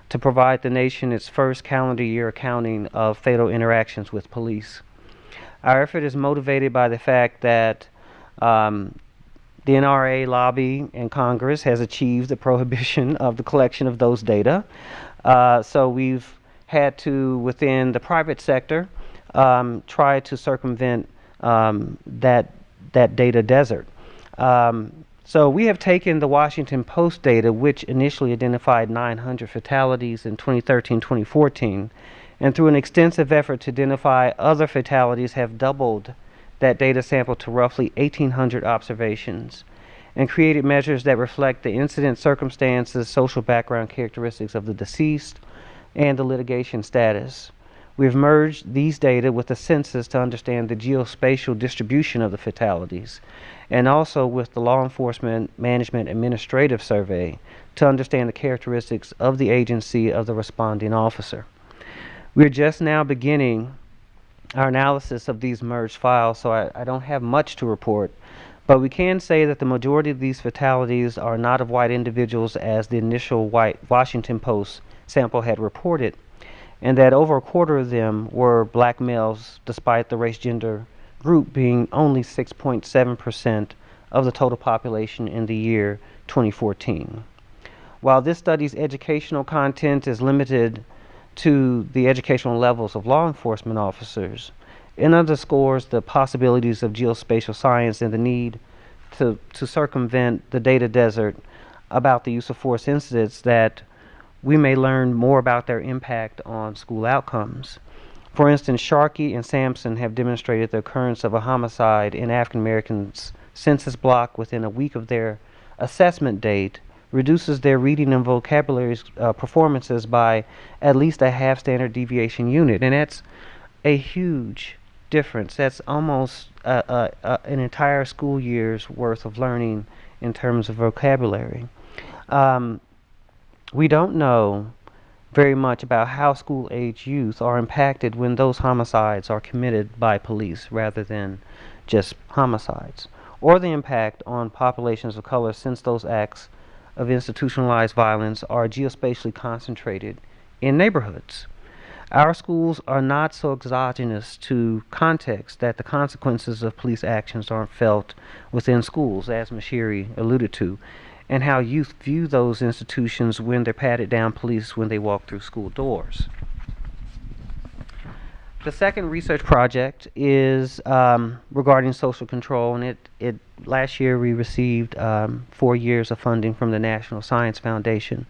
to provide the nation its first calendar year accounting of fatal interactions with police. Our effort is motivated by the fact that the NRA lobby in Congress has achieved the prohibition of the collection of those data. So we've had to, within the private sector, try to circumvent that data desert. So we have taken the Washington Post data, which initially identified 900 fatalities in 2013-2014, and through an extensive effort to identify other fatalities have doubled that data sample to roughly 1,800 observations, and created measures that reflect the incident circumstances, social background characteristics of the deceased, and the litigation status. We've merged these data with the census to understand the geospatial distribution of the fatalities, and also with the Law Enforcement Management Administrative Survey to understand the characteristics of the agency of the responding officer. We're just now beginning our analysis of these merged files, so I don't have much to report, but we can say that the majority of these fatalities are not of white individuals as the initial white Washington Post sample had reported, and that over a quarter of them were black males, despite the race-gender group being only 6.7% of the total population in the year 2014. While this study's educational content is limited to the educational levels of law enforcement officers, it underscores the possibilities of geospatial science and the need to circumvent the data desert about the use of force incidents, that we may learn more about their impact on school outcomes. For instance, Sharkey and Sampson have demonstrated the occurrence of a homicide in African Americans' census block within a week of their assessment date reduces their reading and vocabulary performances by at least a half standard deviation unit. And that's a huge difference. That's almost an entire school year's worth of learning in terms of vocabulary. We don't know very much about how school-age youth are impacted when those homicides are committed by police rather than just homicides, or the impact on populations of color, since those acts of institutionalized violence are geospatially concentrated in neighborhoods. Our schools are not so exogenous to context that the consequences of police actions aren't felt within schools, as Micere alluded to, and how youth view those institutions when they're patted down police when they walk through school doors. The second research project is regarding social control, and last year we received 4 years of funding from the National Science Foundation,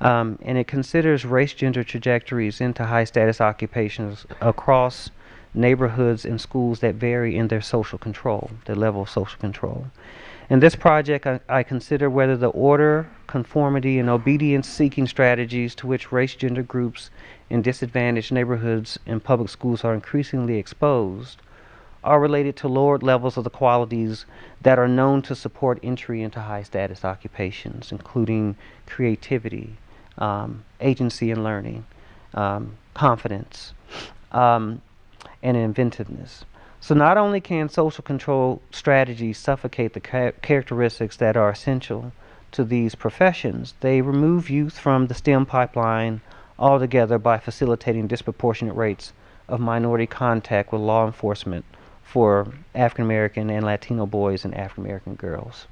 and it considers race-gender trajectories into high-status occupations across neighborhoods and schools that vary in their social control, their level of social control. In this project, I consider whether the order, conformity, and obedience-seeking strategies to which race-gender groups in disadvantaged neighborhoods and public schools are increasingly exposed are related to lowered levels of the qualities that are known to support entry into high-status occupations, including creativity, agency and learning, confidence, and inventiveness. So not only can social control strategies suffocate the characteristics that are essential to these professions, they remove youth from the STEM pipeline altogether by facilitating disproportionate rates of minority contact with law enforcement for African American and Latino boys and African American girls.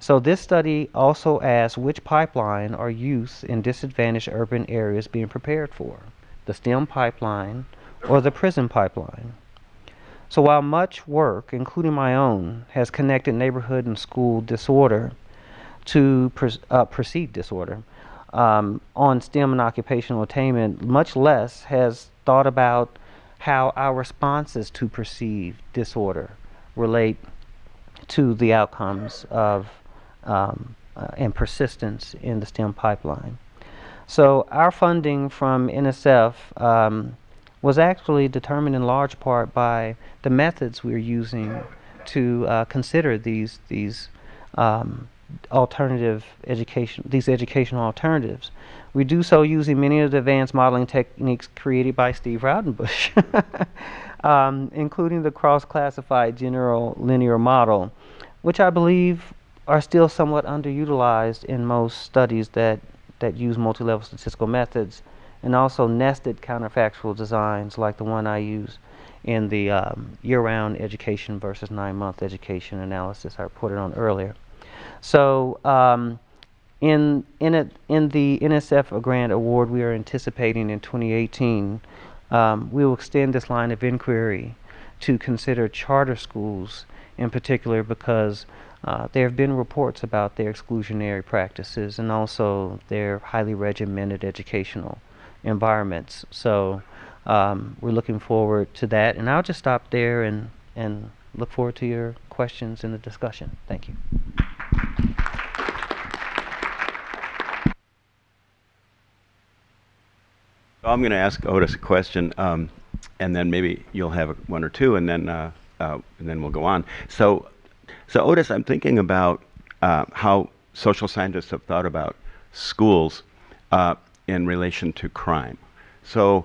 So this study also asks which pipeline are youth in disadvantaged urban areas being prepared for, the STEM pipeline or the prison pipeline. So while much work, including my own, has connected neighborhood and school disorder to perceived disorder on STEM and occupational attainment, much less has thought about how our responses to perceived disorder relate to the outcomes of and persistence in the STEM pipeline. So our funding from NSF was actually determined in large part by the methods we're using to consider these alternative these educational alternatives. We do so using many of the advanced modeling techniques created by Steve Raudenbush, including the cross-classified general linear model, which I believe are still somewhat underutilized in most studies that use multi-level statistical methods, and also nested counterfactual designs like the one I use in the year-round education versus 9-month education analysis I reported on earlier. So in the NSF grant award we are anticipating in 2018, we will extend this line of inquiry to consider charter schools in particular, because there have been reports about their exclusionary practices and also their highly regimented educational environments. So we're looking forward to that, and I'll just stop there and look forward to your questions in the discussion. Thank you. So I'm going to ask Odis a question, and then maybe you'll have one or two, and then we'll go on. So Odis, I'm thinking about how social scientists have thought about schools in relation to crime. So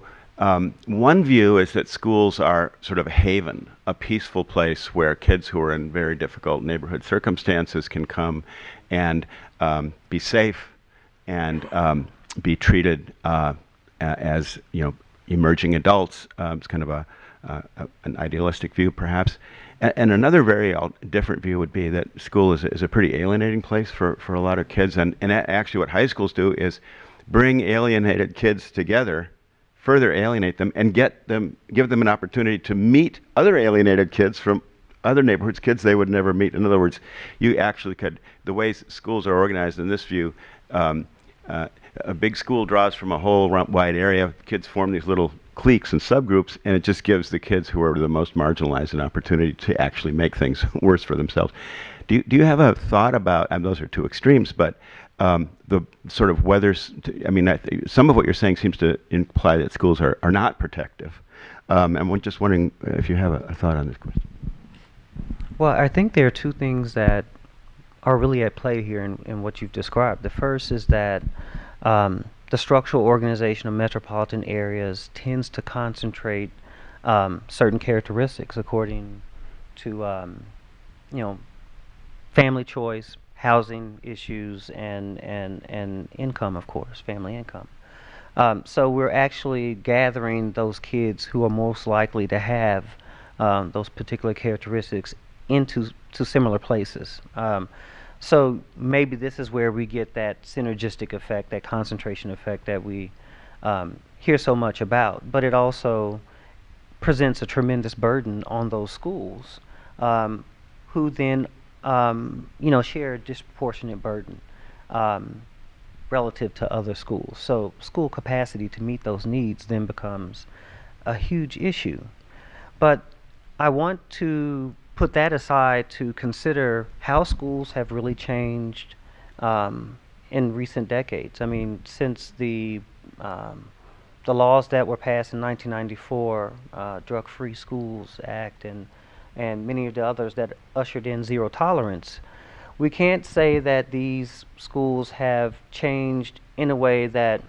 one view is that schools are sort of a haven, a peaceful place where kids who are in very difficult neighborhood circumstances can come and be safe and be treated as, you know, emerging adults. It's kind of an idealistic view, perhaps. And another very different view would be that school is a pretty alienating place for a lot of kids. And actually what high schools do is bring alienated kids together, further alienate them, and give them an opportunity to meet other alienated kids from other neighborhoods, kids they would never meet. In other words, you actually could, the way schools are organized in this view, a big school draws from a whole wide area. Kids form these little cliques and subgroups, and it just gives the kids who are the most marginalized an opportunity to actually make things worse for themselves. Do you have a thought about, and those are two extremes, but the sort of whether, I mean, some of what you're saying seems to imply that schools are not protective. I'm just wondering if you have a thought on this question. Well, I think there are two things that are really at play here in what you've described. The first is that the structural organization of metropolitan areas tends to concentrate certain characteristics according to, you know, family choice, housing issues, and income, of course, family income. So we're actually gathering those kids who are most likely to have those particular characteristics into similar places. So maybe this is where we get that synergistic effect, that concentration effect that we hear so much about. But it also presents a tremendous burden on those schools, who then, you know, share a disproportionate burden relative to other schools. So school capacity to meet those needs then becomes a huge issue. But I want to put that aside to consider how schools have really changed in recent decades. I mean, since the laws that were passed in 1994, Drug-Free Schools Act, and many of the others that ushered in zero tolerance, we can't say that these schools have changed in a way that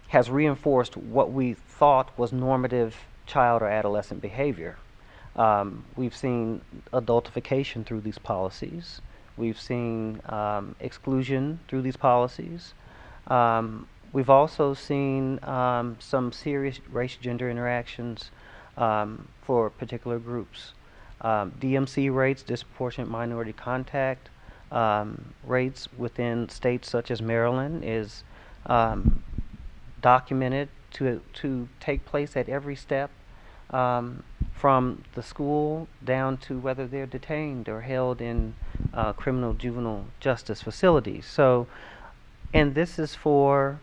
has reinforced what we thought was normative child or adolescent behavior. We've seen adultification through these policies. We've seen exclusion through these policies. We've also seen some serious race-gender interactions for particular groups. DMC rates, disproportionate minority contact rates within states such as Maryland is documented to take place at every step, from the school down to whether they're detained or held in criminal juvenile justice facilities. So, and this is for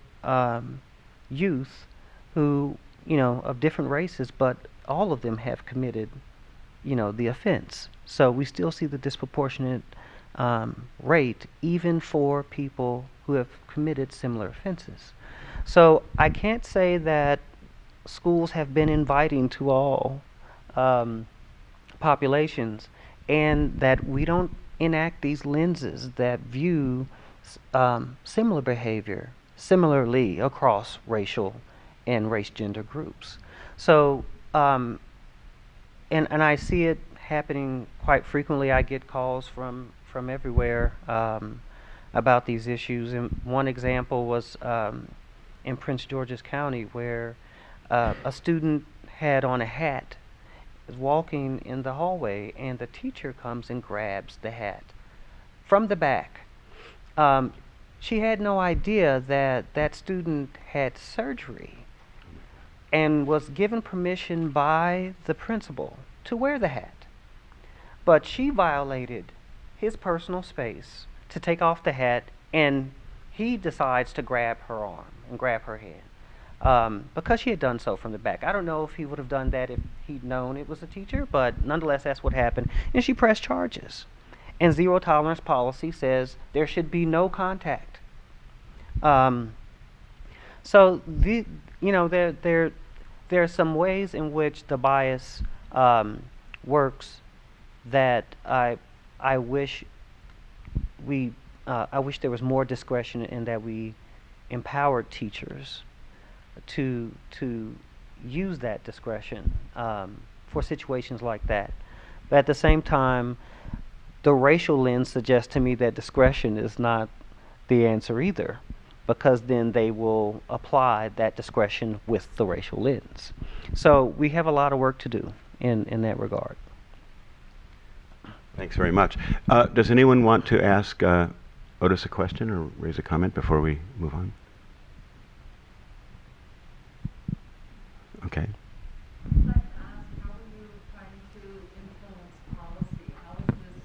youth who, of different races, but all of them have committed, the offense. So we still see the disproportionate rate even for people who have committed similar offenses. So I can't say that schools have been inviting to all populations, and that we don't enact these lenses that view similar behavior similarly across racial and race-gender groups. So, and I see it happening quite frequently. I get calls from everywhere about these issues. And one example was in Prince George's County, where a student had on a hat, was walking in the hallway, and the teacher comes and grabs the hat from the back. She had no idea that that student had surgery and was given permission by the principal to wear the hat. But she violated his personal space to take off the hat, and he decides to grab her arm and grab her head because she had done so from the back. I don't know if he would have done that if he'd known it was a teacher, but nonetheless, that's what happened. And she pressed charges. And zero tolerance policy says there should be no contact. So there are some ways in which the bias works that I wish there was more discretion, and that we empowered teachers to use that discretion for situations like that. But at the same time, the racial lens suggests to me that discretion is not the answer either, because then they will apply that discretion with the racial lens. So we have a lot of work to do in that regard. Thanks very much. Does anyone want to ask Odis a question or raise a comment before we move on? Okay. I'd like to ask, how are you trying to influence policy? How is this,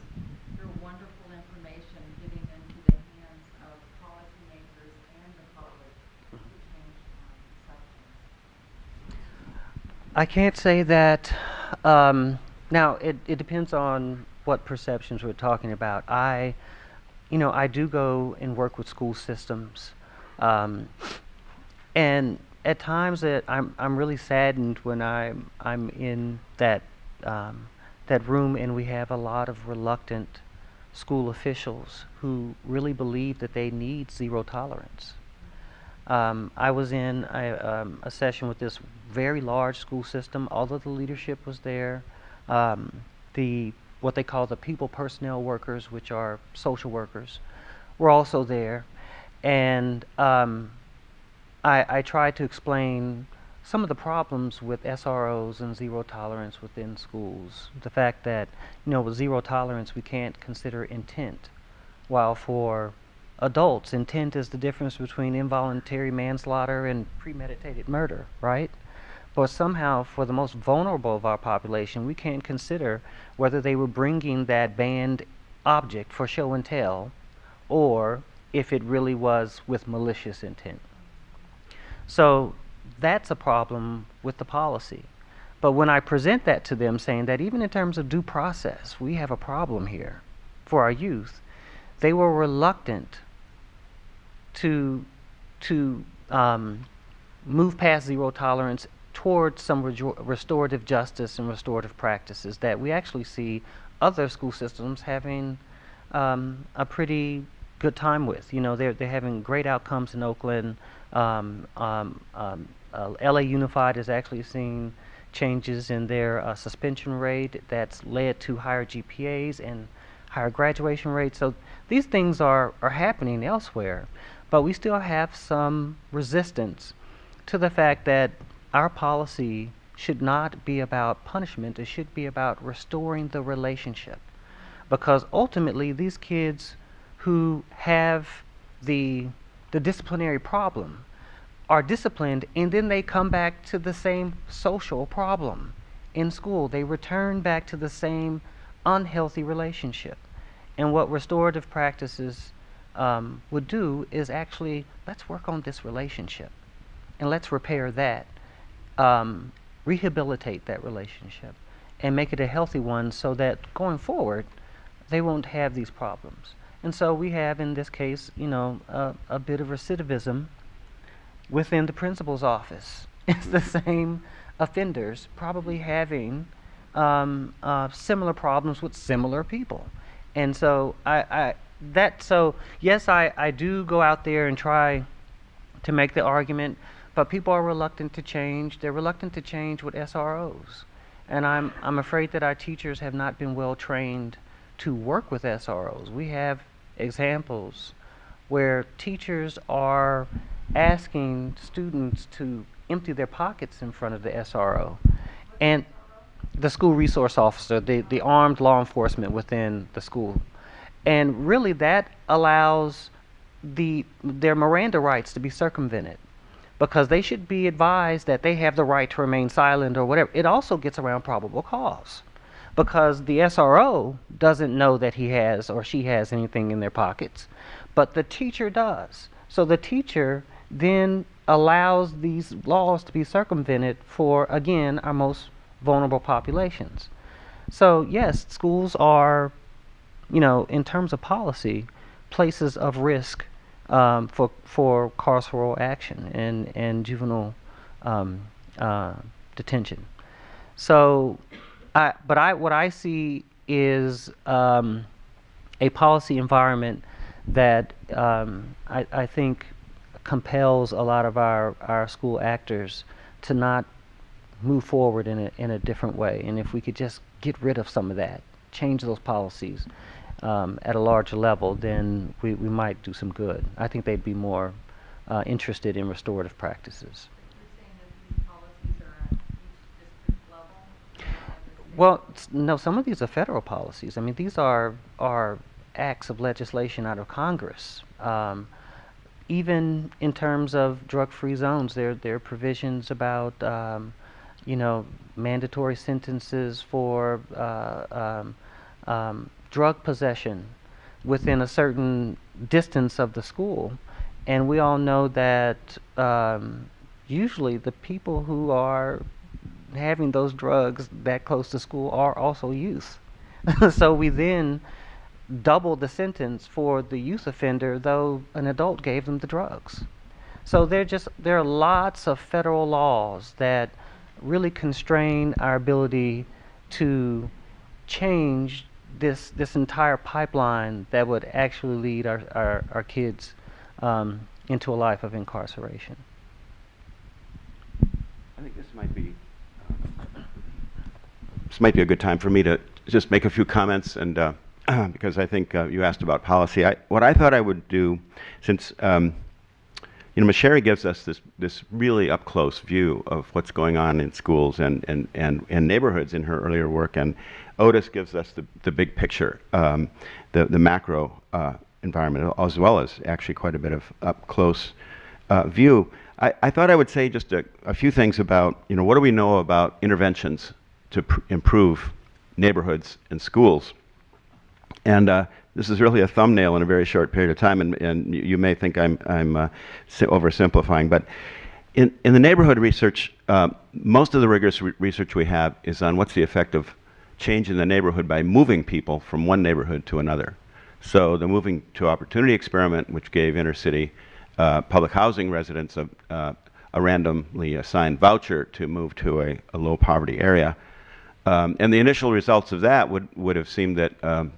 your wonderful information, getting into the hands of policymakers and the public to change such things? I can't say that. Now, it depends on what perceptions we're talking about. I do go and work with school systems, and at times that I'm really saddened when I'm in that room, and we have a lot of reluctant school officials who really believe that they need zero tolerance. I was in a session with this very large school system. All of the leadership was there. What they call the people personnel workers, which are social workers, were also there. And I tried to explain some of the problems with SROs and zero tolerance within schools. The fact that, with zero tolerance, we can't consider intent, while for adults, intent is the difference between involuntary manslaughter and premeditated murder, right? But somehow, for the most vulnerable of our population, we can't consider whether they were bringing that banned object for show and tell, or if it really was with malicious intent. So that's a problem with the policy. But when I present that to them, saying that even in terms of due process, we have a problem here for our youth, they were reluctant to move past zero tolerance towards some restorative justice and restorative practices that we actually see other school systems having a pretty good time with. They're having great outcomes in Oakland. LA Unified has actually seen changes in their suspension rate that's led to higher GPAs and higher graduation rates. So these things are happening elsewhere, but we still have some resistance to the fact that our policy should not be about punishment. It should be about restoring the relationship. Because ultimately, these kids who have the disciplinary problem are disciplined, and then they come back to the same social problem in school. They return back to the same unhealthy relationship. And what restorative practices would do is actually, let's work on this relationship and let's repair that, rehabilitate that relationship and make it a healthy one so that going forward they won't have these problems. And so we have in this case, you know, a bit of recidivism within the principal's office. It's the same offenders probably having similar problems with similar people. And so yes, I do go out there and try to make the argument, but people are reluctant to change. They're reluctant to change with SROs. And I'm afraid that our teachers have not been well trained to work with SROs. We have examples where teachers are asking students to empty their pockets in front of the SRO. And the school resource officer, the armed law enforcement within the school. And really that allows their Miranda rights to be circumvented, because they should be advised that they have the right to remain silent or whatever. It also gets around probable cause, because the SRO doesn't know that he has or she has anything in their pockets, but the teacher does. So the teacher then allows these laws to be circumvented for, again, our most vulnerable populations. So yes, schools are, you know, in terms of policy, places of risk for carceral action and juvenile detention. So, what I see is a policy environment that I think compels a lot of our school actors to not move forward in a different way. And if we could just get rid of some of that, change those policies at a larger level, then we might do some good. I think they'd be more interested in restorative practices. You're saying that these policies are at each district level? Well, no, some of these are federal policies. I mean, these are acts of legislation out of Congress. Even in terms of drug-free zones, there are provisions about, you know, mandatory sentences for drug possession within a certain distance of the school. And we all know that usually the people who are having those drugs that close to school are also youth. So we then double the sentence for the youth offender, though an adult gave them the drugs. So there are lots of federal laws that really constrain our ability to change this entire pipeline that would actually lead our kids into a life of incarceration. I think this might be a good time for me to just make a few comments, and because I think you asked about policy. What I thought I would do, since you know, Micere gives us this really up close view of what's going on in schools and neighborhoods in her earlier work, and Odis gives us the big picture, the macro environment, as well as actually quite a bit of up close view. I thought I would say just a few things about, you know, what do we know about interventions to improve neighborhoods and schools. And this is really a thumbnail in a very short period of time, and you may think I'm oversimplifying, but in the neighborhood research, most of the rigorous research we have is on what's the effect of change in the neighborhood by moving people from one neighborhood to another. So the moving to opportunity experiment, which gave inner city public housing residents a randomly assigned voucher to move to a low poverty area. And the initial results of that would have seemed that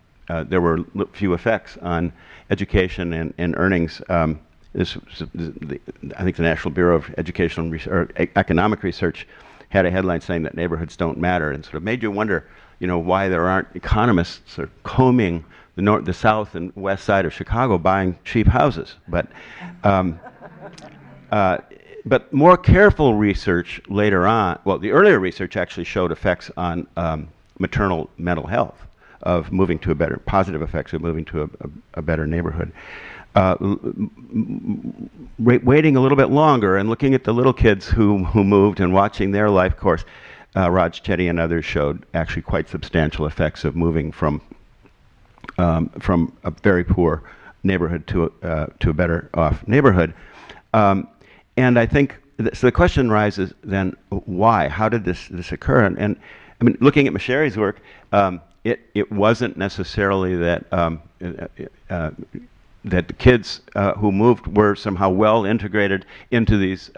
there were few effects on education and earnings. I think the National Bureau of Educational or Economic Research had a headline saying that neighborhoods don't matter, and sort of made you wonder, why there aren't economists sort of combing the south and west side of Chicago buying cheap houses. But more careful research later on, well, the earlier research actually showed effects on maternal mental health of moving to positive effects of moving to a better neighborhood. Waiting a little bit longer and looking at the little kids who moved and watching their life course, Raj Chetty and others showed actually quite substantial effects of moving from a very poor neighborhood to a better off neighborhood. And I think, so the question rises then, why? How did this occur? And I mean, looking at Micere's work, it wasn't necessarily that that the kids who moved were somehow well integrated into these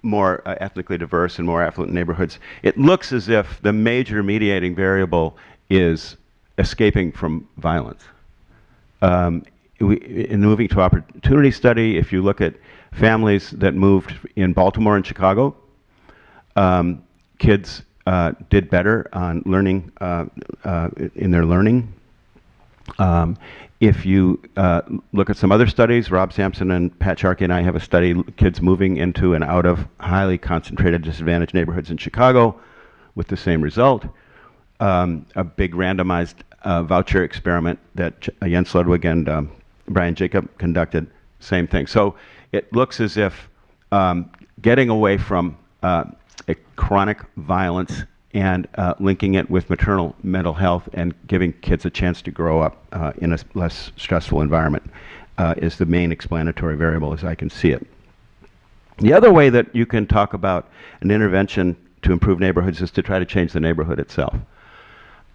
more ethnically diverse and more affluent neighborhoods. It looks as if the major mediating variable is escaping from violence. In the Moving to Opportunity study, if you look at families that moved in Baltimore and Chicago, kids did better on learning, in their learning. If you look at some other studies, Rob Sampson and Pat Sharkey and I have a study, kids moving into and out of highly concentrated disadvantaged neighborhoods in Chicago with the same result. A big randomized voucher experiment that Jens Ludwig and Brian Jacob conducted, same thing. So it looks as if getting away from a chronic violence and linking it with maternal mental health and giving kids a chance to grow up in a less stressful environment is the main explanatory variable as I can see it. The other way that you can talk about an intervention to improve neighborhoods is to try to change the neighborhood itself.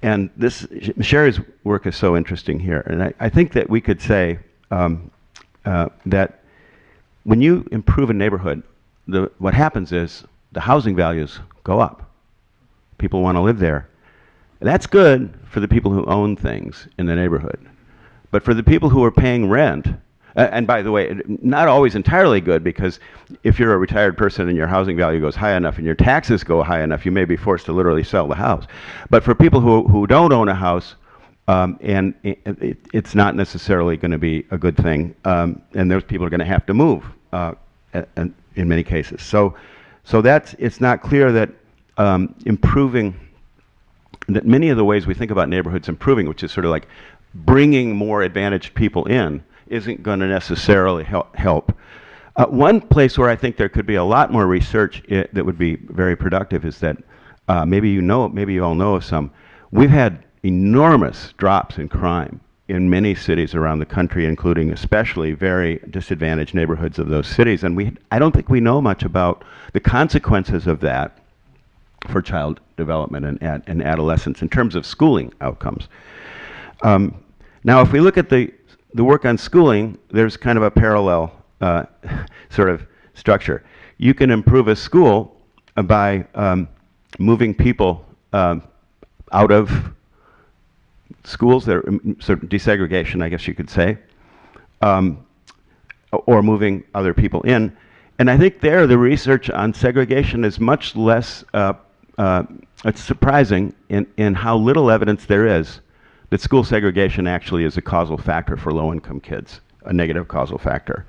And Micere's work is so interesting here. And I think that we could say that when you improve a neighborhood, what happens is the housing values go up. People want to live there. That's good for the people who own things in the neighborhood. But for the people who are paying rent, and by the way, not always entirely good, because if you're a retired person and your housing value goes high enough and your taxes go high enough, you may be forced to literally sell the house. But for people who don't own a house, and it's not necessarily going to be a good thing, and those people are going to have to move in many cases. So it's not clear that improving, that many of the ways we think about neighborhoods improving, which is sort of like bringing more advantaged people in, isn't going to necessarily help. One place where I think there could be a lot more research that would be very productive is that maybe you all know of some. We've had enormous drops in crime in many cities around the country, including especially very disadvantaged neighborhoods of those cities. And I don't think we know much about the consequences of that for child development and adolescence in terms of schooling outcomes. Now, if we look at the work on schooling, there's kind of a parallel sort of structure. You can improve a school by moving people out of schools, that are sort of desegregation, I guess you could say, or moving other people in. And I think there the research on segregation is much less, it's surprising in how little evidence there is that school segregation actually is a causal factor for low-income kids, a negative causal factor.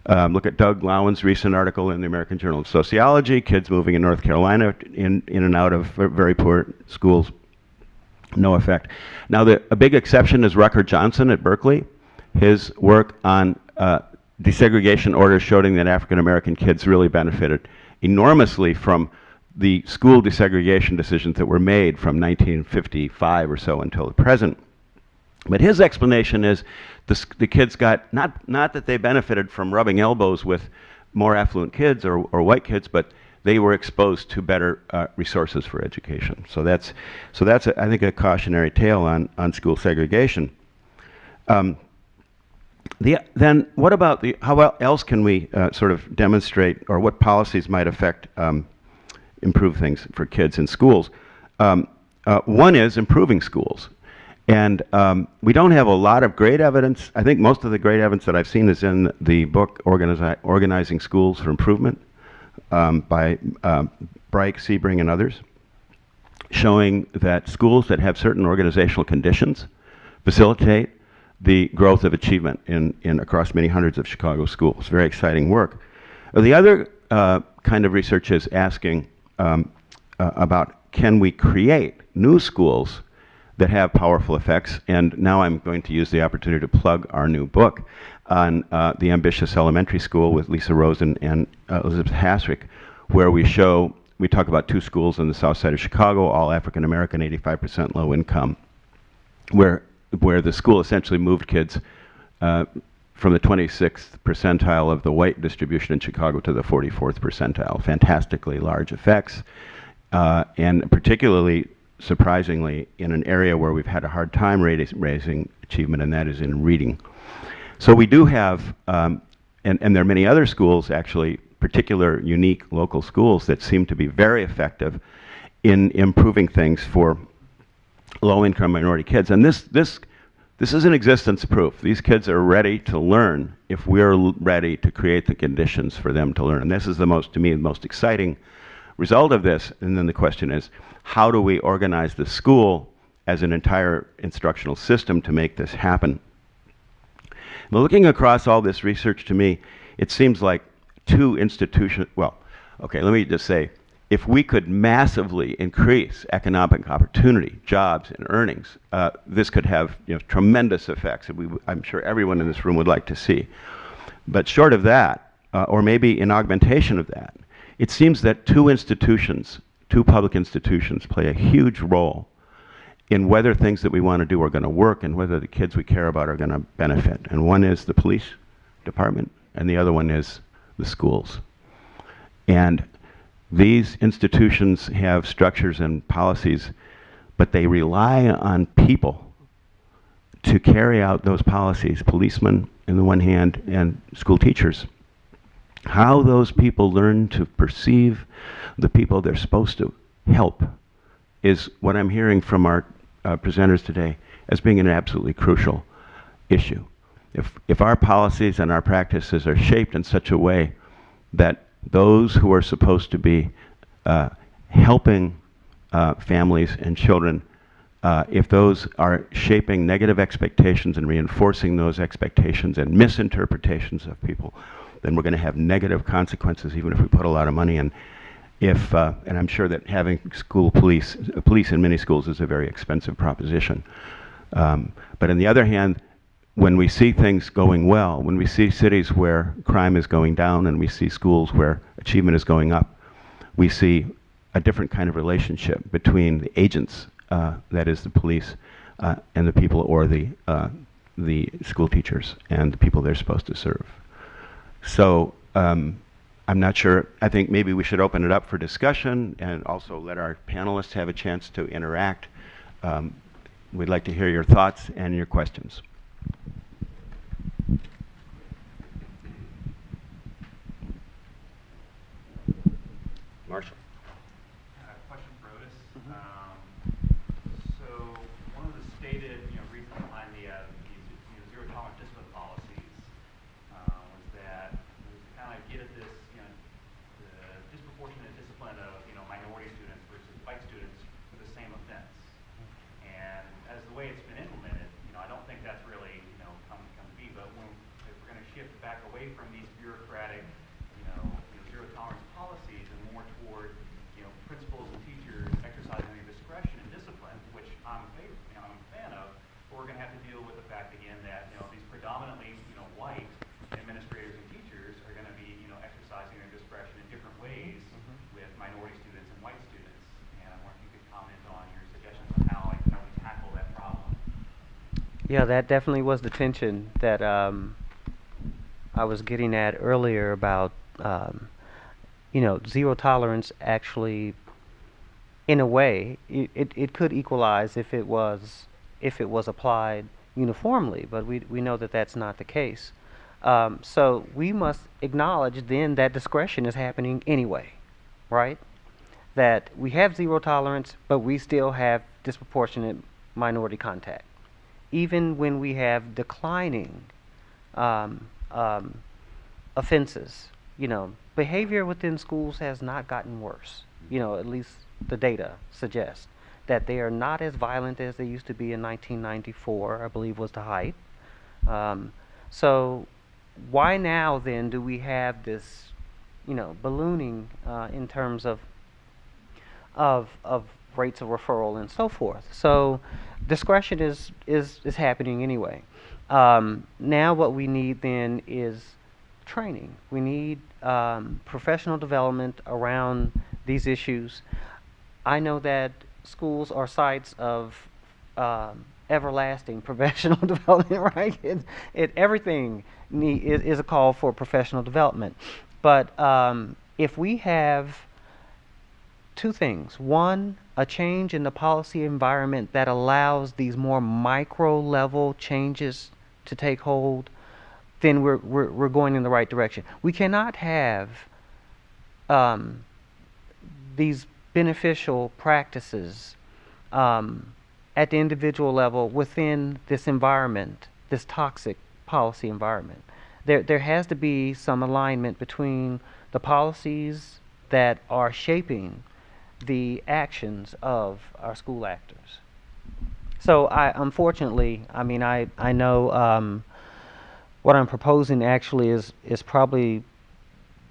Look at Doug Lowen's recent article in the American Journal of Sociology, kids moving in North Carolina in and out of very poor schools, no effect. Now, a big exception is Rucker Johnson at Berkeley. His work on desegregation orders showing that African American kids really benefited enormously from the school desegregation decisions that were made from 1955 or so until the present. But his explanation is the kids got, not that they benefited from rubbing elbows with more affluent kids or white kids, but they were exposed to better resources for education. So that's I think a cautionary tale on school segregation. Then what about how else can we sort of demonstrate, or what policies might affect improve things for kids in schools? One is improving schools. And we don't have a lot of great evidence. I think most of the great evidence that I've seen is in the book Organizing Schools for Improvement by Bright, Sebring, and others, showing that schools that have certain organizational conditions facilitate the growth of achievement in across many hundreds of Chicago schools. Very exciting work. The other kind of research is asking about, can we create new schools that have powerful effects? And now I'm going to use the opportunity to plug our new book on the Ambitious Elementary School with Lisa Rosen and Elizabeth Hasrick, where we talk about 2 schools in the south side of Chicago, all African American, 85% low income, where the school essentially moved kids from the 26th percentile of the white distribution in Chicago to the 44th percentile. Fantastically large effects, and particularly surprisingly in an area where we've had a hard time raising achievement, and that is in reading. So we do have, and there are many other schools, actually, particular unique local schools that seem to be very effective in improving things for low-income minority kids. And this is an existence proof. These kids are ready to learn if we're ready to create the conditions for them to learn. And this is to me, the most exciting result of this. And then the question is, how do we organize the school as an entire instructional system to make this happen? Now, looking across all this research, to me, it seems like 2 institutions, well, okay, let me just say, if we could massively increase economic opportunity, jobs, and earnings, this could have tremendous effects that I'm sure everyone in this room would like to see. But short of that, or maybe in augmentation of that, it seems that 2 public institutions play a huge role in whether things that we want to do are going to work and whether the kids we care about are going to benefit. And one is the police department, and the other one is the schools. And these institutions have structures and policies, but they rely on people to carry out those policies, policemen on the one hand and school teachers. How those people learn to perceive the people they're supposed to help is what I'm hearing from our presenters today as being an absolutely crucial issue. If our policies and our practices are shaped in such a way that those who are supposed to be helping families and children, if those are shaping negative expectations and reinforcing those expectations and misinterpretations of people, then we're going to have negative consequences even if we put a lot of money in. And I'm sure that having police in many schools is a very expensive proposition. But on the other hand, when we see things going well, when we see cities where crime is going down and we see schools where achievement is going up, we see a different kind of relationship between the agents, that is the police, and the people, or the school teachers and the people they're supposed to serve. So I'm not sure. I think maybe we should open it up for discussion and also let our panelists have a chance to interact. We'd like to hear your thoughts and your questions. Marshall. Question for Odis. So one of the stated reasons behind the zero tolerance discipline policies was that it was to kind of get at this the disproportionate discipline of minority students versus white students for the same offense. And as the way it's been implemented, I don't think that's really come to be. But if we're going to shift back away from these bureaucratic zero tolerance policies and more toward principals and teachers exercising their discretion and discipline, which I'm a fan of, but we're going to have to deal with the fact again that these predominantly white administrators and teachers are going to be exercising their discretion in different ways with minority students and white students. And I wonder if you could comment on your suggestions on how we tackle that problem. Yeah, that definitely was the tension that I was getting at earlier about zero tolerance actually, in a way, it could equalize if it was applied uniformly, but we know that that's not the case. So we must acknowledge then that discretion is happening anyway, right? That we have zero tolerance, but we still have disproportionate minority contact, even when we have declining offenses. Behavior within schools has not gotten worse. You know, at least the data suggests that they are not as violent as they used to be in 1994, I believe was the height. So why now then do we have this, you know, ballooning in terms of rates of referral and so forth? So discretion is happening anyway. Now what we need then is training. We need professional development around these issues. I know that schools are sites of everlasting professional development, right? Everything is a call for professional development. But if we have two things. One, a change in the policy environment that allows these more micro level changes to take hold, then we're going in the right direction. We cannot have these beneficial practices at the individual level within this environment, this toxic policy environment. There has to be some alignment between the policies that are shaping the actions of our school actors. So unfortunately, I mean, I know what I'm proposing actually is probably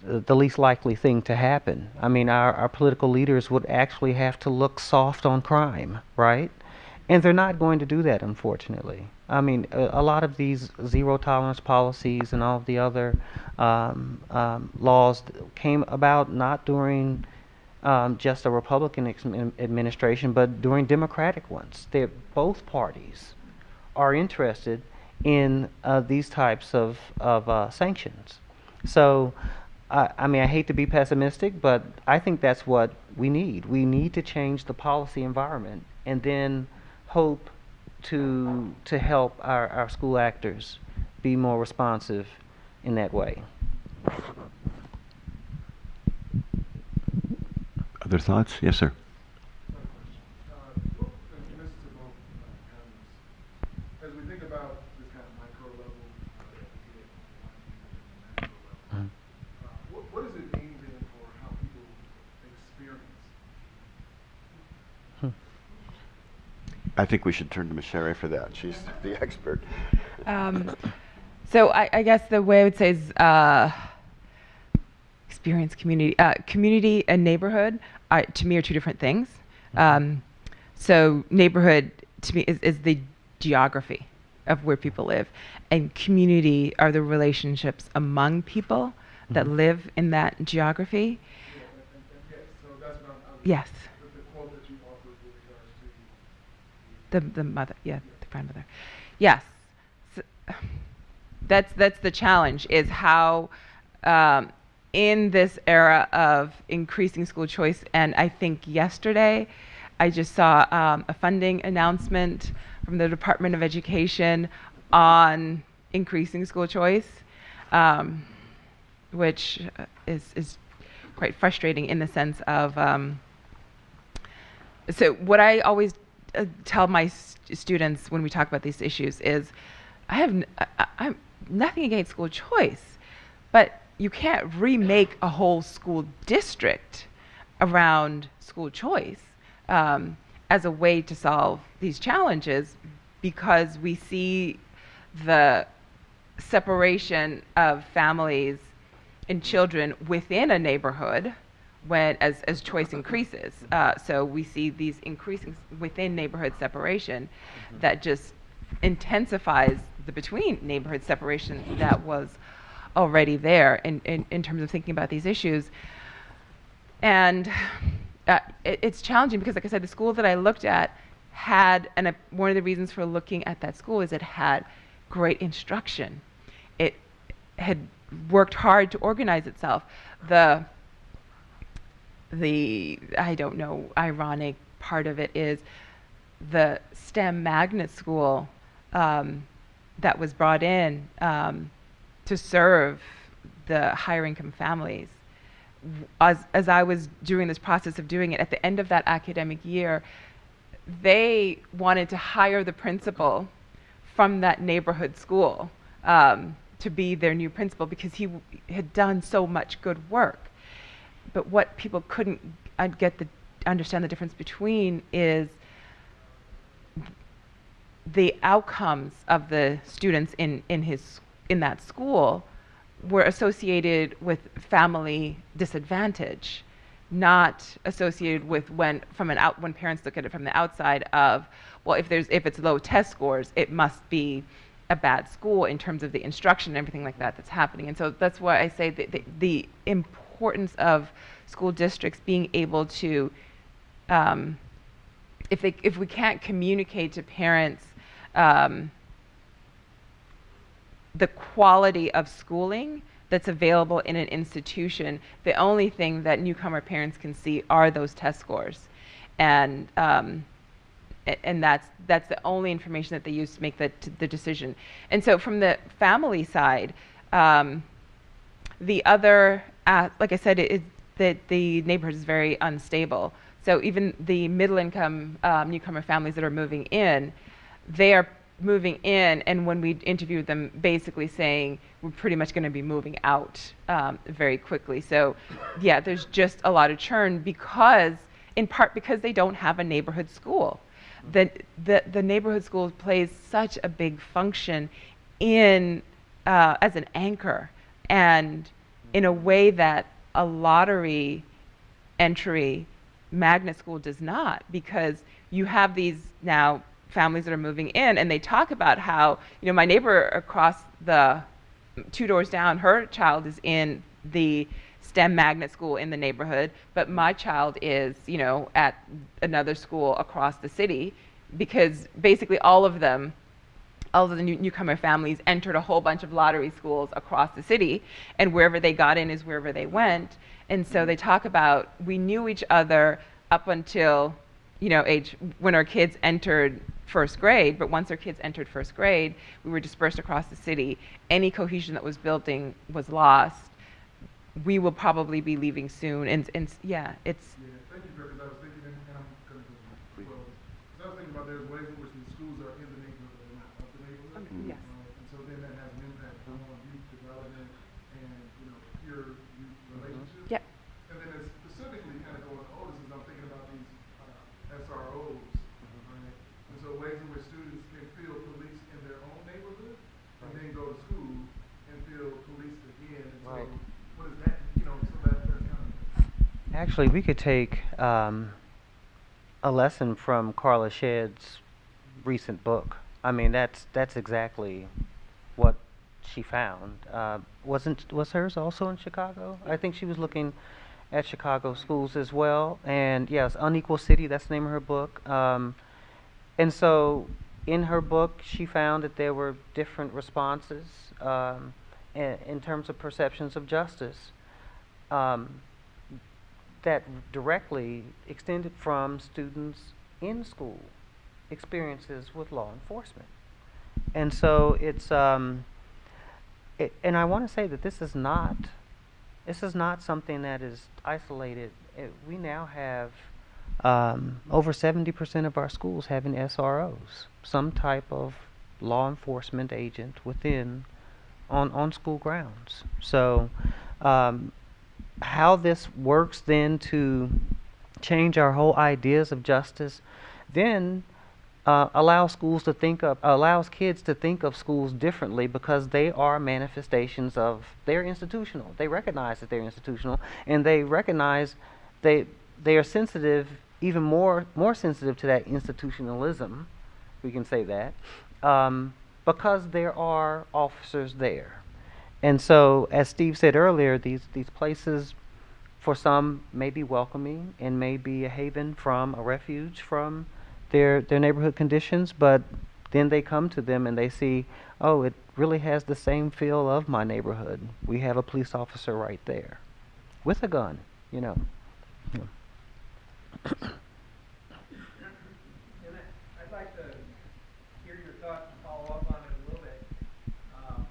the least likely thing to happen. I mean, our political leaders would actually have to look soft on crime, right? And they're not going to do that, unfortunately. I mean, a lot of these zero tolerance policies and all of the other laws came about not during just a Republican administration, but during Democratic ones. Both parties are interested in these types of sanctions. So, I mean, I hate to be pessimistic, but I think that's what we need. We need to change the policy environment and then hope to help our school actors be more responsive in that way. Other thoughts? Yes, sir. As we think about this kind of micro level, what does it mean then for how people experience? I think we should turn to Micere for that. She's the expert. So I guess the way I would say is experience community. Community and neighborhood, to me, are two different things. So neighborhood, to me, is the geography of where people live. And community are the relationships among people that live in that geography. Yeah, yes, so that's what Yes. the quote that you offered with regards to The mother, yeah, the grandmother. Yes. So, that's the challenge, is how in this era of increasing school choice, and I think yesterday I just saw a funding announcement from the Department of Education on increasing school choice, which is quite frustrating in the sense of, so what I always tell my students when we talk about these issues is, I'm nothing against school choice, but you can't remake a whole school district around school choice as a way to solve these challenges, because we see the separation of families and children within a neighborhood as choice increases. So we see these increasing within neighborhood separation that just intensifies the between neighborhood separation that was already there in terms of thinking about these issues. And it's challenging because, like I said, the school that I looked at had, and one of the reasons for looking at that school is it had great instruction. It had worked hard to organize itself. The I don't know, ironic part of it is the STEM magnet school that was brought in to serve the higher income families. As I was doing this process of doing it, at the end of that academic year, they wanted to hire the principal from that neighborhood school to be their new principal because he had done so much good work. But what people couldn't understand the difference between is the outcomes of the students in that school were associated with family disadvantage, not associated with when parents look at it from the outside of, well, if it's low test scores, it must be a bad school in terms of the instruction and everything like that that's happening. And so that's why I say that the importance of school districts being able to, if we can't communicate to parents the quality of schooling that's available in an institution, the only thing that newcomer parents can see are those test scores, and that's the only information that they use to make the decision. And so from the family side, the other, like I said, that the neighborhood is very unstable. So even the middle income newcomer families that are moving in, they are moving in, and when we interviewed them, basically saying we're pretty much going to be moving out very quickly. So yeah, there's just a lot of churn in part because they don't have a neighborhood school. The neighborhood school plays such a big function as an anchor, and in a way that a lottery entry magnet school does not, because you have these now families that are moving in, and they talk about how, my neighbor across the 2 doors down, her child is in the STEM magnet school in the neighborhood, but my child is, at another school across the city, because basically all of the newcomer families entered a whole bunch of lottery schools across the city, and wherever they got in is wherever they went. And so they talk about, we knew each other up until, when our kids entered first grade, but once our kids entered first grade, we were dispersed across the city. Any cohesion that was building was lost. We will probably be leaving soon, and yeah, it's. Yeah, thank you, because I was thinking, and I'm going to go well, because I was thinking about there's ways in which the schools are in the neighborhood, but they're not of the neighborhood. Yes. And so then that has an impact on youth development and, peer youth relationships. Yep. And then it's specifically kind of going to Odis, as I'm thinking about these SROs, right? And so ways in which students can feel policed in their own neighborhood, and then go to school and feel policed again. And Right. so what is that? So that's kind of. Actually, we could take a lesson from Carla Shedd's recent book. I mean, that's exactly what she found. Was hers also in Chicago? I think she was looking at Chicago schools as well. And yes, Unequal City, that's the name of her book. And so in her book, she found that there were different responses in terms of perceptions of justice that directly extended from students in school experiences with law enforcement. And so it's and I want to say that this is not something that is isolated. We now have over 70% of our schools having SROs, some type of law enforcement agent on school grounds. So how this works then to change our whole ideas of justice then allows kids to think of schools differently, because they are manifestations of they're institutional. They recognize that they're institutional, and they recognize they are sensitive, even more sensitive to that institutionalism, we can say that, because there are officers there. And so, as Steve said earlier, these places for some may be welcoming and may be a haven from a refuge from their neighborhood conditions, but then they come to them and they see, oh, it really has the same feel of my neighborhood. We have a police officer right there with a gun, Yeah. And I'd like to hear your thoughts and follow up on it a little bit. I'm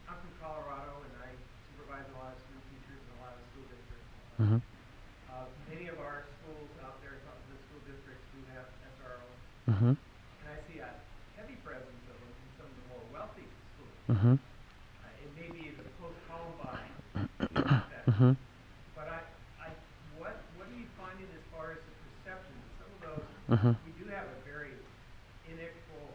from Colorado, and I supervise a lot of school teachers and a lot of school districts. Mm-hmm. Many of our schools out there, the school districts, do have SROs. Mm-hmm. And I see a heavy presence of them in some of the more wealthy schools. Mm-hmm. It may be even post-Columbine. Mm-hmm. But what are you finding Mhm. we do have a very inequal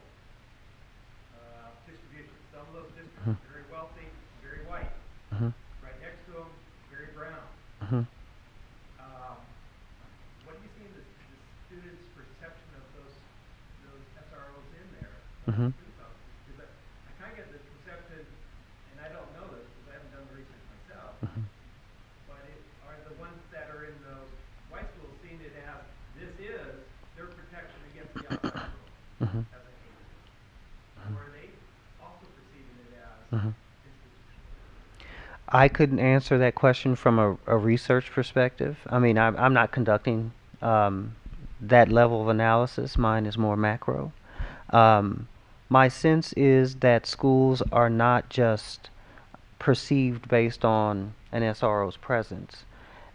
distribution. Some of those districts Mhm. are very wealthy, very white. Mhm. Right next to them, very brown. Mhm. Um, what do you see in the students' perception of those SROs in there? Mhm. Because I kind of get the perception, and I don't know this because I haven't done the research myself, Mhm. but are the ones that are in those white schools seeing it as this is their protection against the outside world Mhm. as a neighborhood? Or are they also perceiving it as Mhm. institutional? I couldn't answer that question from a research perspective. I mean, I'm not conducting that level of analysis. Mine is more macro. Um, my sense is that schools are not just perceived based on an SRO's presence.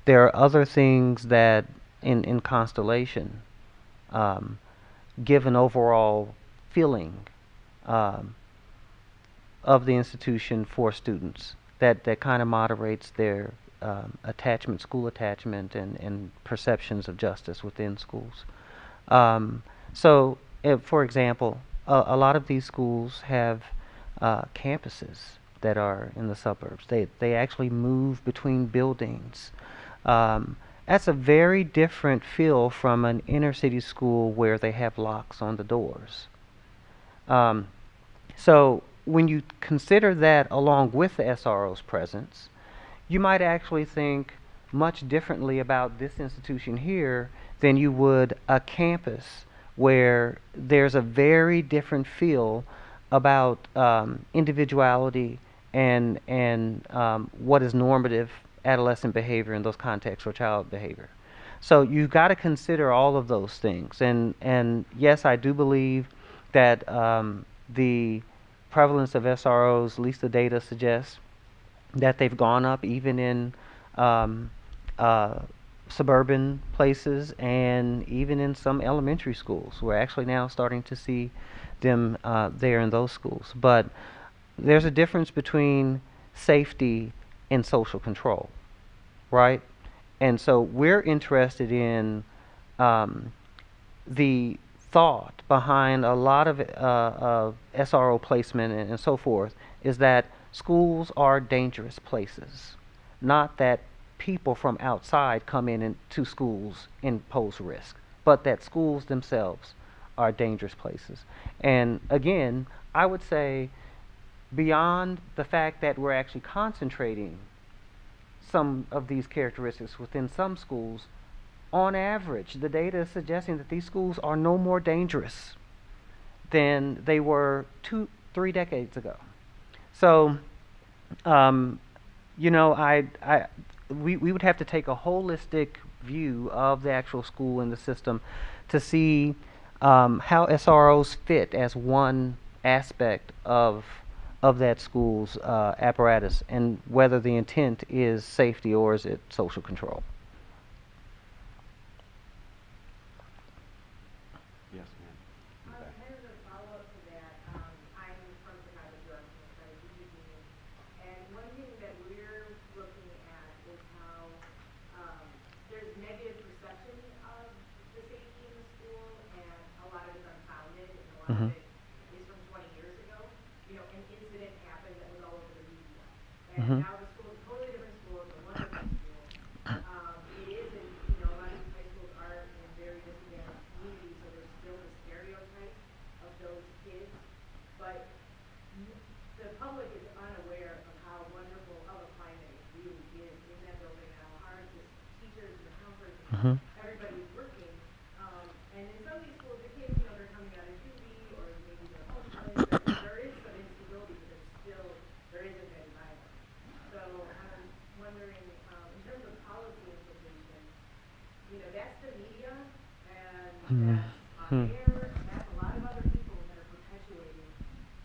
There are other things that, in constellation, um, give an overall feeling um, of the institution for students that kind of moderates their attachment, school attachment, and perceptions of justice within schools. So, for example, a lot of these schools have campuses that are in the suburbs. They actually move between buildings. That's a very different feel from an inner city school where they have locks on the doors. Um, so when you consider that along with the SRO's presence, you might actually think much differently about this institution here than you would a campus where there's a very different feel about individuality and what is normative adolescent behavior in those contexts or child behavior. So you've got to consider all of those things. And yes, I do believe that the prevalence of SROs, at least the data suggests, that they've gone up even in um, uh, suburban places and even in some elementary schools. We're actually now starting to see them there in those schools. But there's a difference between safety and social control, right? And so we're interested in um, the thought behind a lot of SRO placement and so forth is that schools are dangerous places, not that people from outside come in to schools and pose risk, but that schools themselves are dangerous places. And again, I would say beyond the fact that we're actually concentrating some of these characteristics within some schools, on average, the data is suggesting that these schools are no more dangerous than they were 3 decades ago. So, um, you know, we would have to take a holistic view of the actual school and the system to see how SROs fit as one aspect of that school's apparatus, and whether the intent is safety or is it social control. Yes, ma'am. In the back. Kind of a follow-up to that, I'm from Chicago, Georgia, so I teach union. And one thing that we're looking at is how there's negative perception of the safety in the school, and a lot of it's unfounded, and a lot of Mhm. it is from 20 years ago. You know, an incident happened that was all over the media. And Mhm. now the school is a totally different school, it's a wonderful school. It isn't, you know, a lot of these high schools are in very disadvantaged communities, so there's still the stereotype of those kids. But the public is unaware of how wonderful of a climate it really is in that building, and how hard the teachers and the counselors and Mhm. everybody is working. And in some of these schools, the kids, you know, they're coming out of juvie, or maybe they're homeless, there is some instability, but there isn't any violence. So I'm wondering, in terms of policy implications, you know, that's the media, and Hmm. that's on Hmm. air, and that's a lot of other people that are perpetuating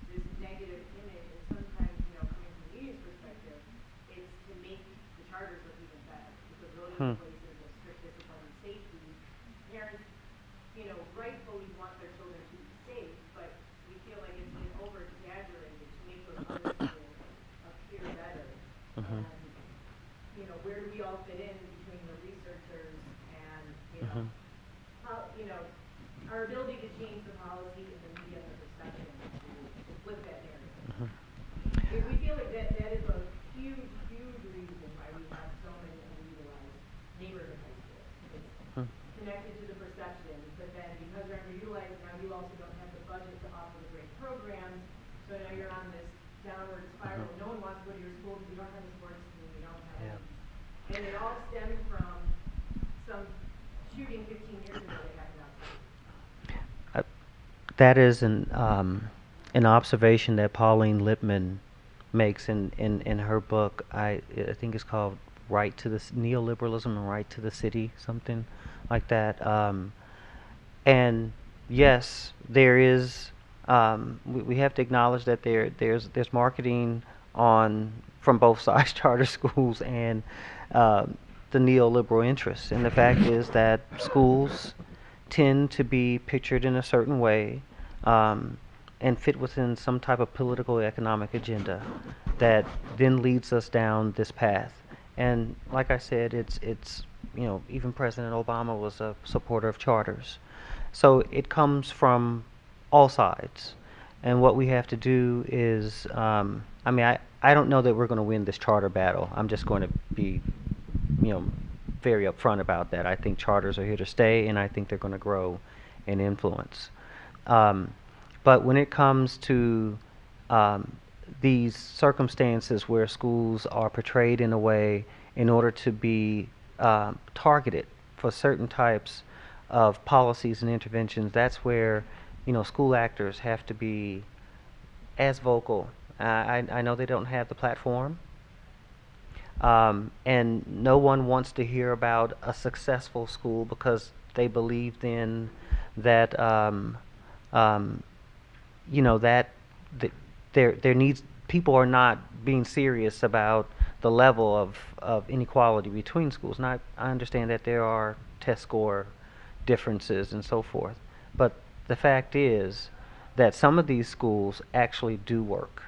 this negative image. And sometimes, you know, coming from the media's perspective, it's to make the charters look even better, because those are Hmm. the places of strict discipline and safety. Parents, you know, rightfully want their children to be safe, but we feel like it's been over exaggerated to make those other schools appear better. Mhm. And you know, where do we all fit in between the researchers and, you know, Mhm. how, you know, change the policy and then we get the perception to flip that narrative. If we feel like that is a huge, huge reason why we have so many underutilized neighborhood high schools. It's connected to the perception, but then because they're underutilized, now you also don't have the budget to offer the great programs, so now you're on this downward spiral. No one wants to go to your school because you don't have a sports team, you don't have and it all stems from some shooting 15 years ago that happened outside. That is an observation that Pauline Lipman makes in her book. I think it's called Right to the Neoliberalism and Right to the City, something like that. And yes, there is. We have to acknowledge that there's marketing from both sides, charter schools and the neoliberal interests. And the fact is that schools tend to be pictured in a certain way and fit within some type of political economic agenda that then leads us down this path. And like I said, it's even President Obama was a supporter of charters. So it comes from all sides. And what we have to do is, I don't know that we're going to win this charter battle. I'm just going to be, very upfront about that. I think charters are here to stay, and I think they're going to grow in influence. But when it comes to these circumstances where schools are portrayed in a way in order to be targeted for certain types of policies and interventions, that's where school actors have to be as vocal. I know they don't have the platform, and no one wants to hear about a successful school because they believe then that that there needs people are not being serious about the level of inequality between schools. And I understand that there are test score differences and so forth, but the fact is that some of these schools actually do work,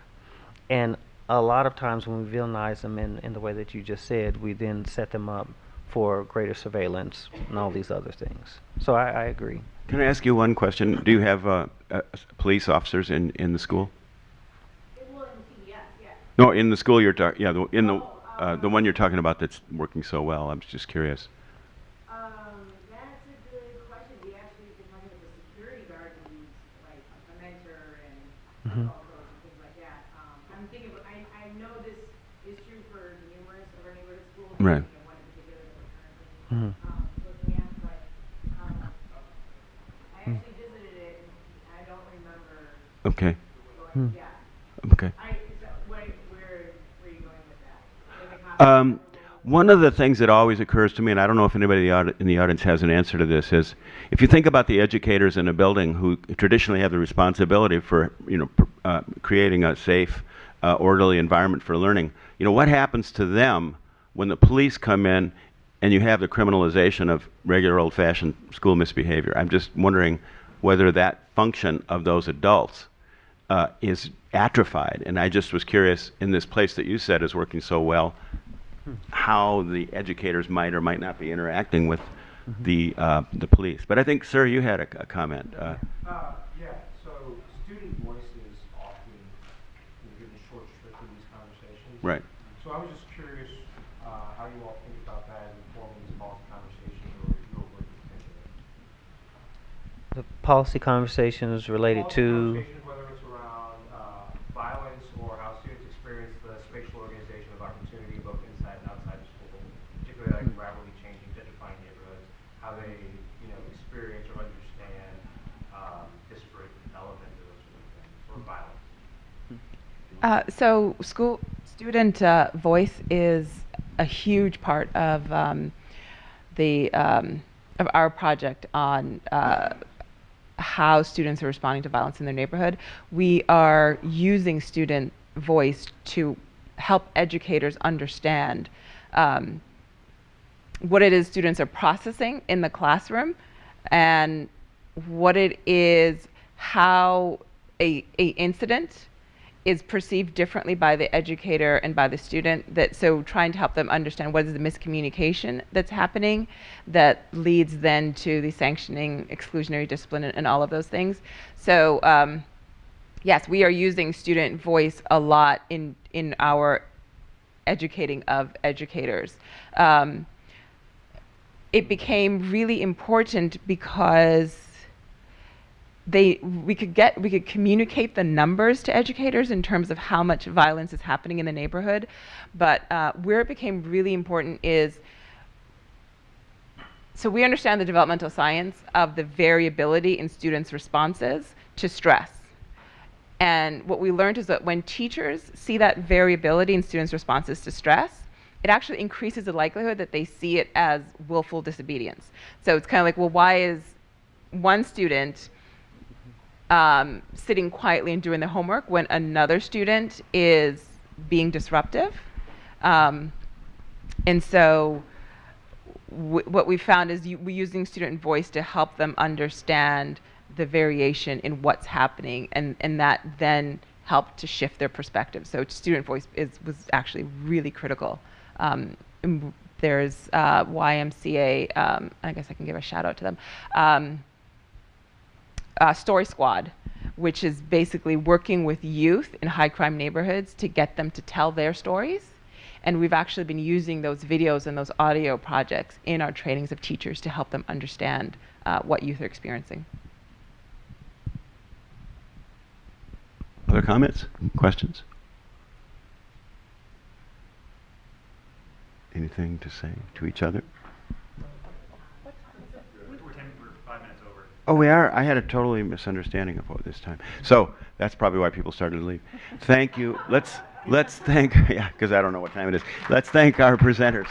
and a lot of times when we villainize them in the way that you just said, we then set them up for greater surveillance and all these other things. So I agree. Can I ask you one question? Do you have police officers in the school? Well, in CES, yeah. No, in the school you're talking. Yeah, the one you're talking about that's working so well. I'm just curious. That's a good question. We actually have been talking with the security guard who needs like a mentor and all those and things like that. I'm thinking, I know this is true for numerous of our neighborhood schools. Right. One in particular that we're currently looking at, but I actually visited it and I don't remember. Okay. Yeah. Okay. Where are you going with that? One of the things that always occurs to me, and I don't know if anybody in the audience has an answer to this, is if you think about the educators in a building who traditionally have the responsibility for creating a safe, orderly environment for learning, what happens to them when the police come in and you have the criminalization of regular old-fashioned school misbehavior? I'm just wondering whether that function of those adults is atrophied. And I just was curious, in this place that you said is working so well, how the educators might or might not be interacting with the police. But I think, sir, you had a comment. Yeah. So student voice is often given short shrift in these conversations. Right. So I was just curious how you all think about that in informing these policy conversations or your work in particular. The policy conversations related to. Whether it's around violence or how students experience the spatial organization of opportunity both inside and outside the school, particularly like rapidly changing, gentrifying neighborhoods, how they experience or understand disparate elements of those sort of things, or violence. So student voice is a huge part of of our project on how students are responding to violence in their neighborhood. We are using student voice to help educators understand what it is students are processing in the classroom and what it is, how a incident is perceived differently by the educator and by the student. That so trying to help them understand what is the miscommunication that's happening that leads then to the sanctioning, exclusionary discipline, and all of those things. So yes, we are using student voice a lot in our educating of educators. It became really important because we could communicate the numbers to educators in terms of how much violence is happening in the neighborhood, but where it became really important is, so we understand the developmental science of the variability in students' responses to stress. And what we learned is that when teachers see that variability in students' responses to stress, it actually increases the likelihood that they see it as willful disobedience. So it's kind of like, well, why is one student sitting quietly and doing the homework when another student is being disruptive? And so what we found is we're using student voice to help them understand the variation in what's happening, and that then helped to shift their perspective. So student voice was actually really critical. There's YMCA, I guess I can give a shout out to them, Story Squad, which is basically working with youth in high crime neighborhoods to get them to tell their stories. And we've actually been using those videos and those audio projects in our trainings of teachers to help them understand what youth are experiencing. Other comments, questions? Anything to say to each other? We're 5 minutes over. Oh, we are? I had a totally misunderstanding of what this time. So that's probably why people started to leave. Thank you. Let's thank, yeah, because I don't know what time it is. Let's thank our presenters.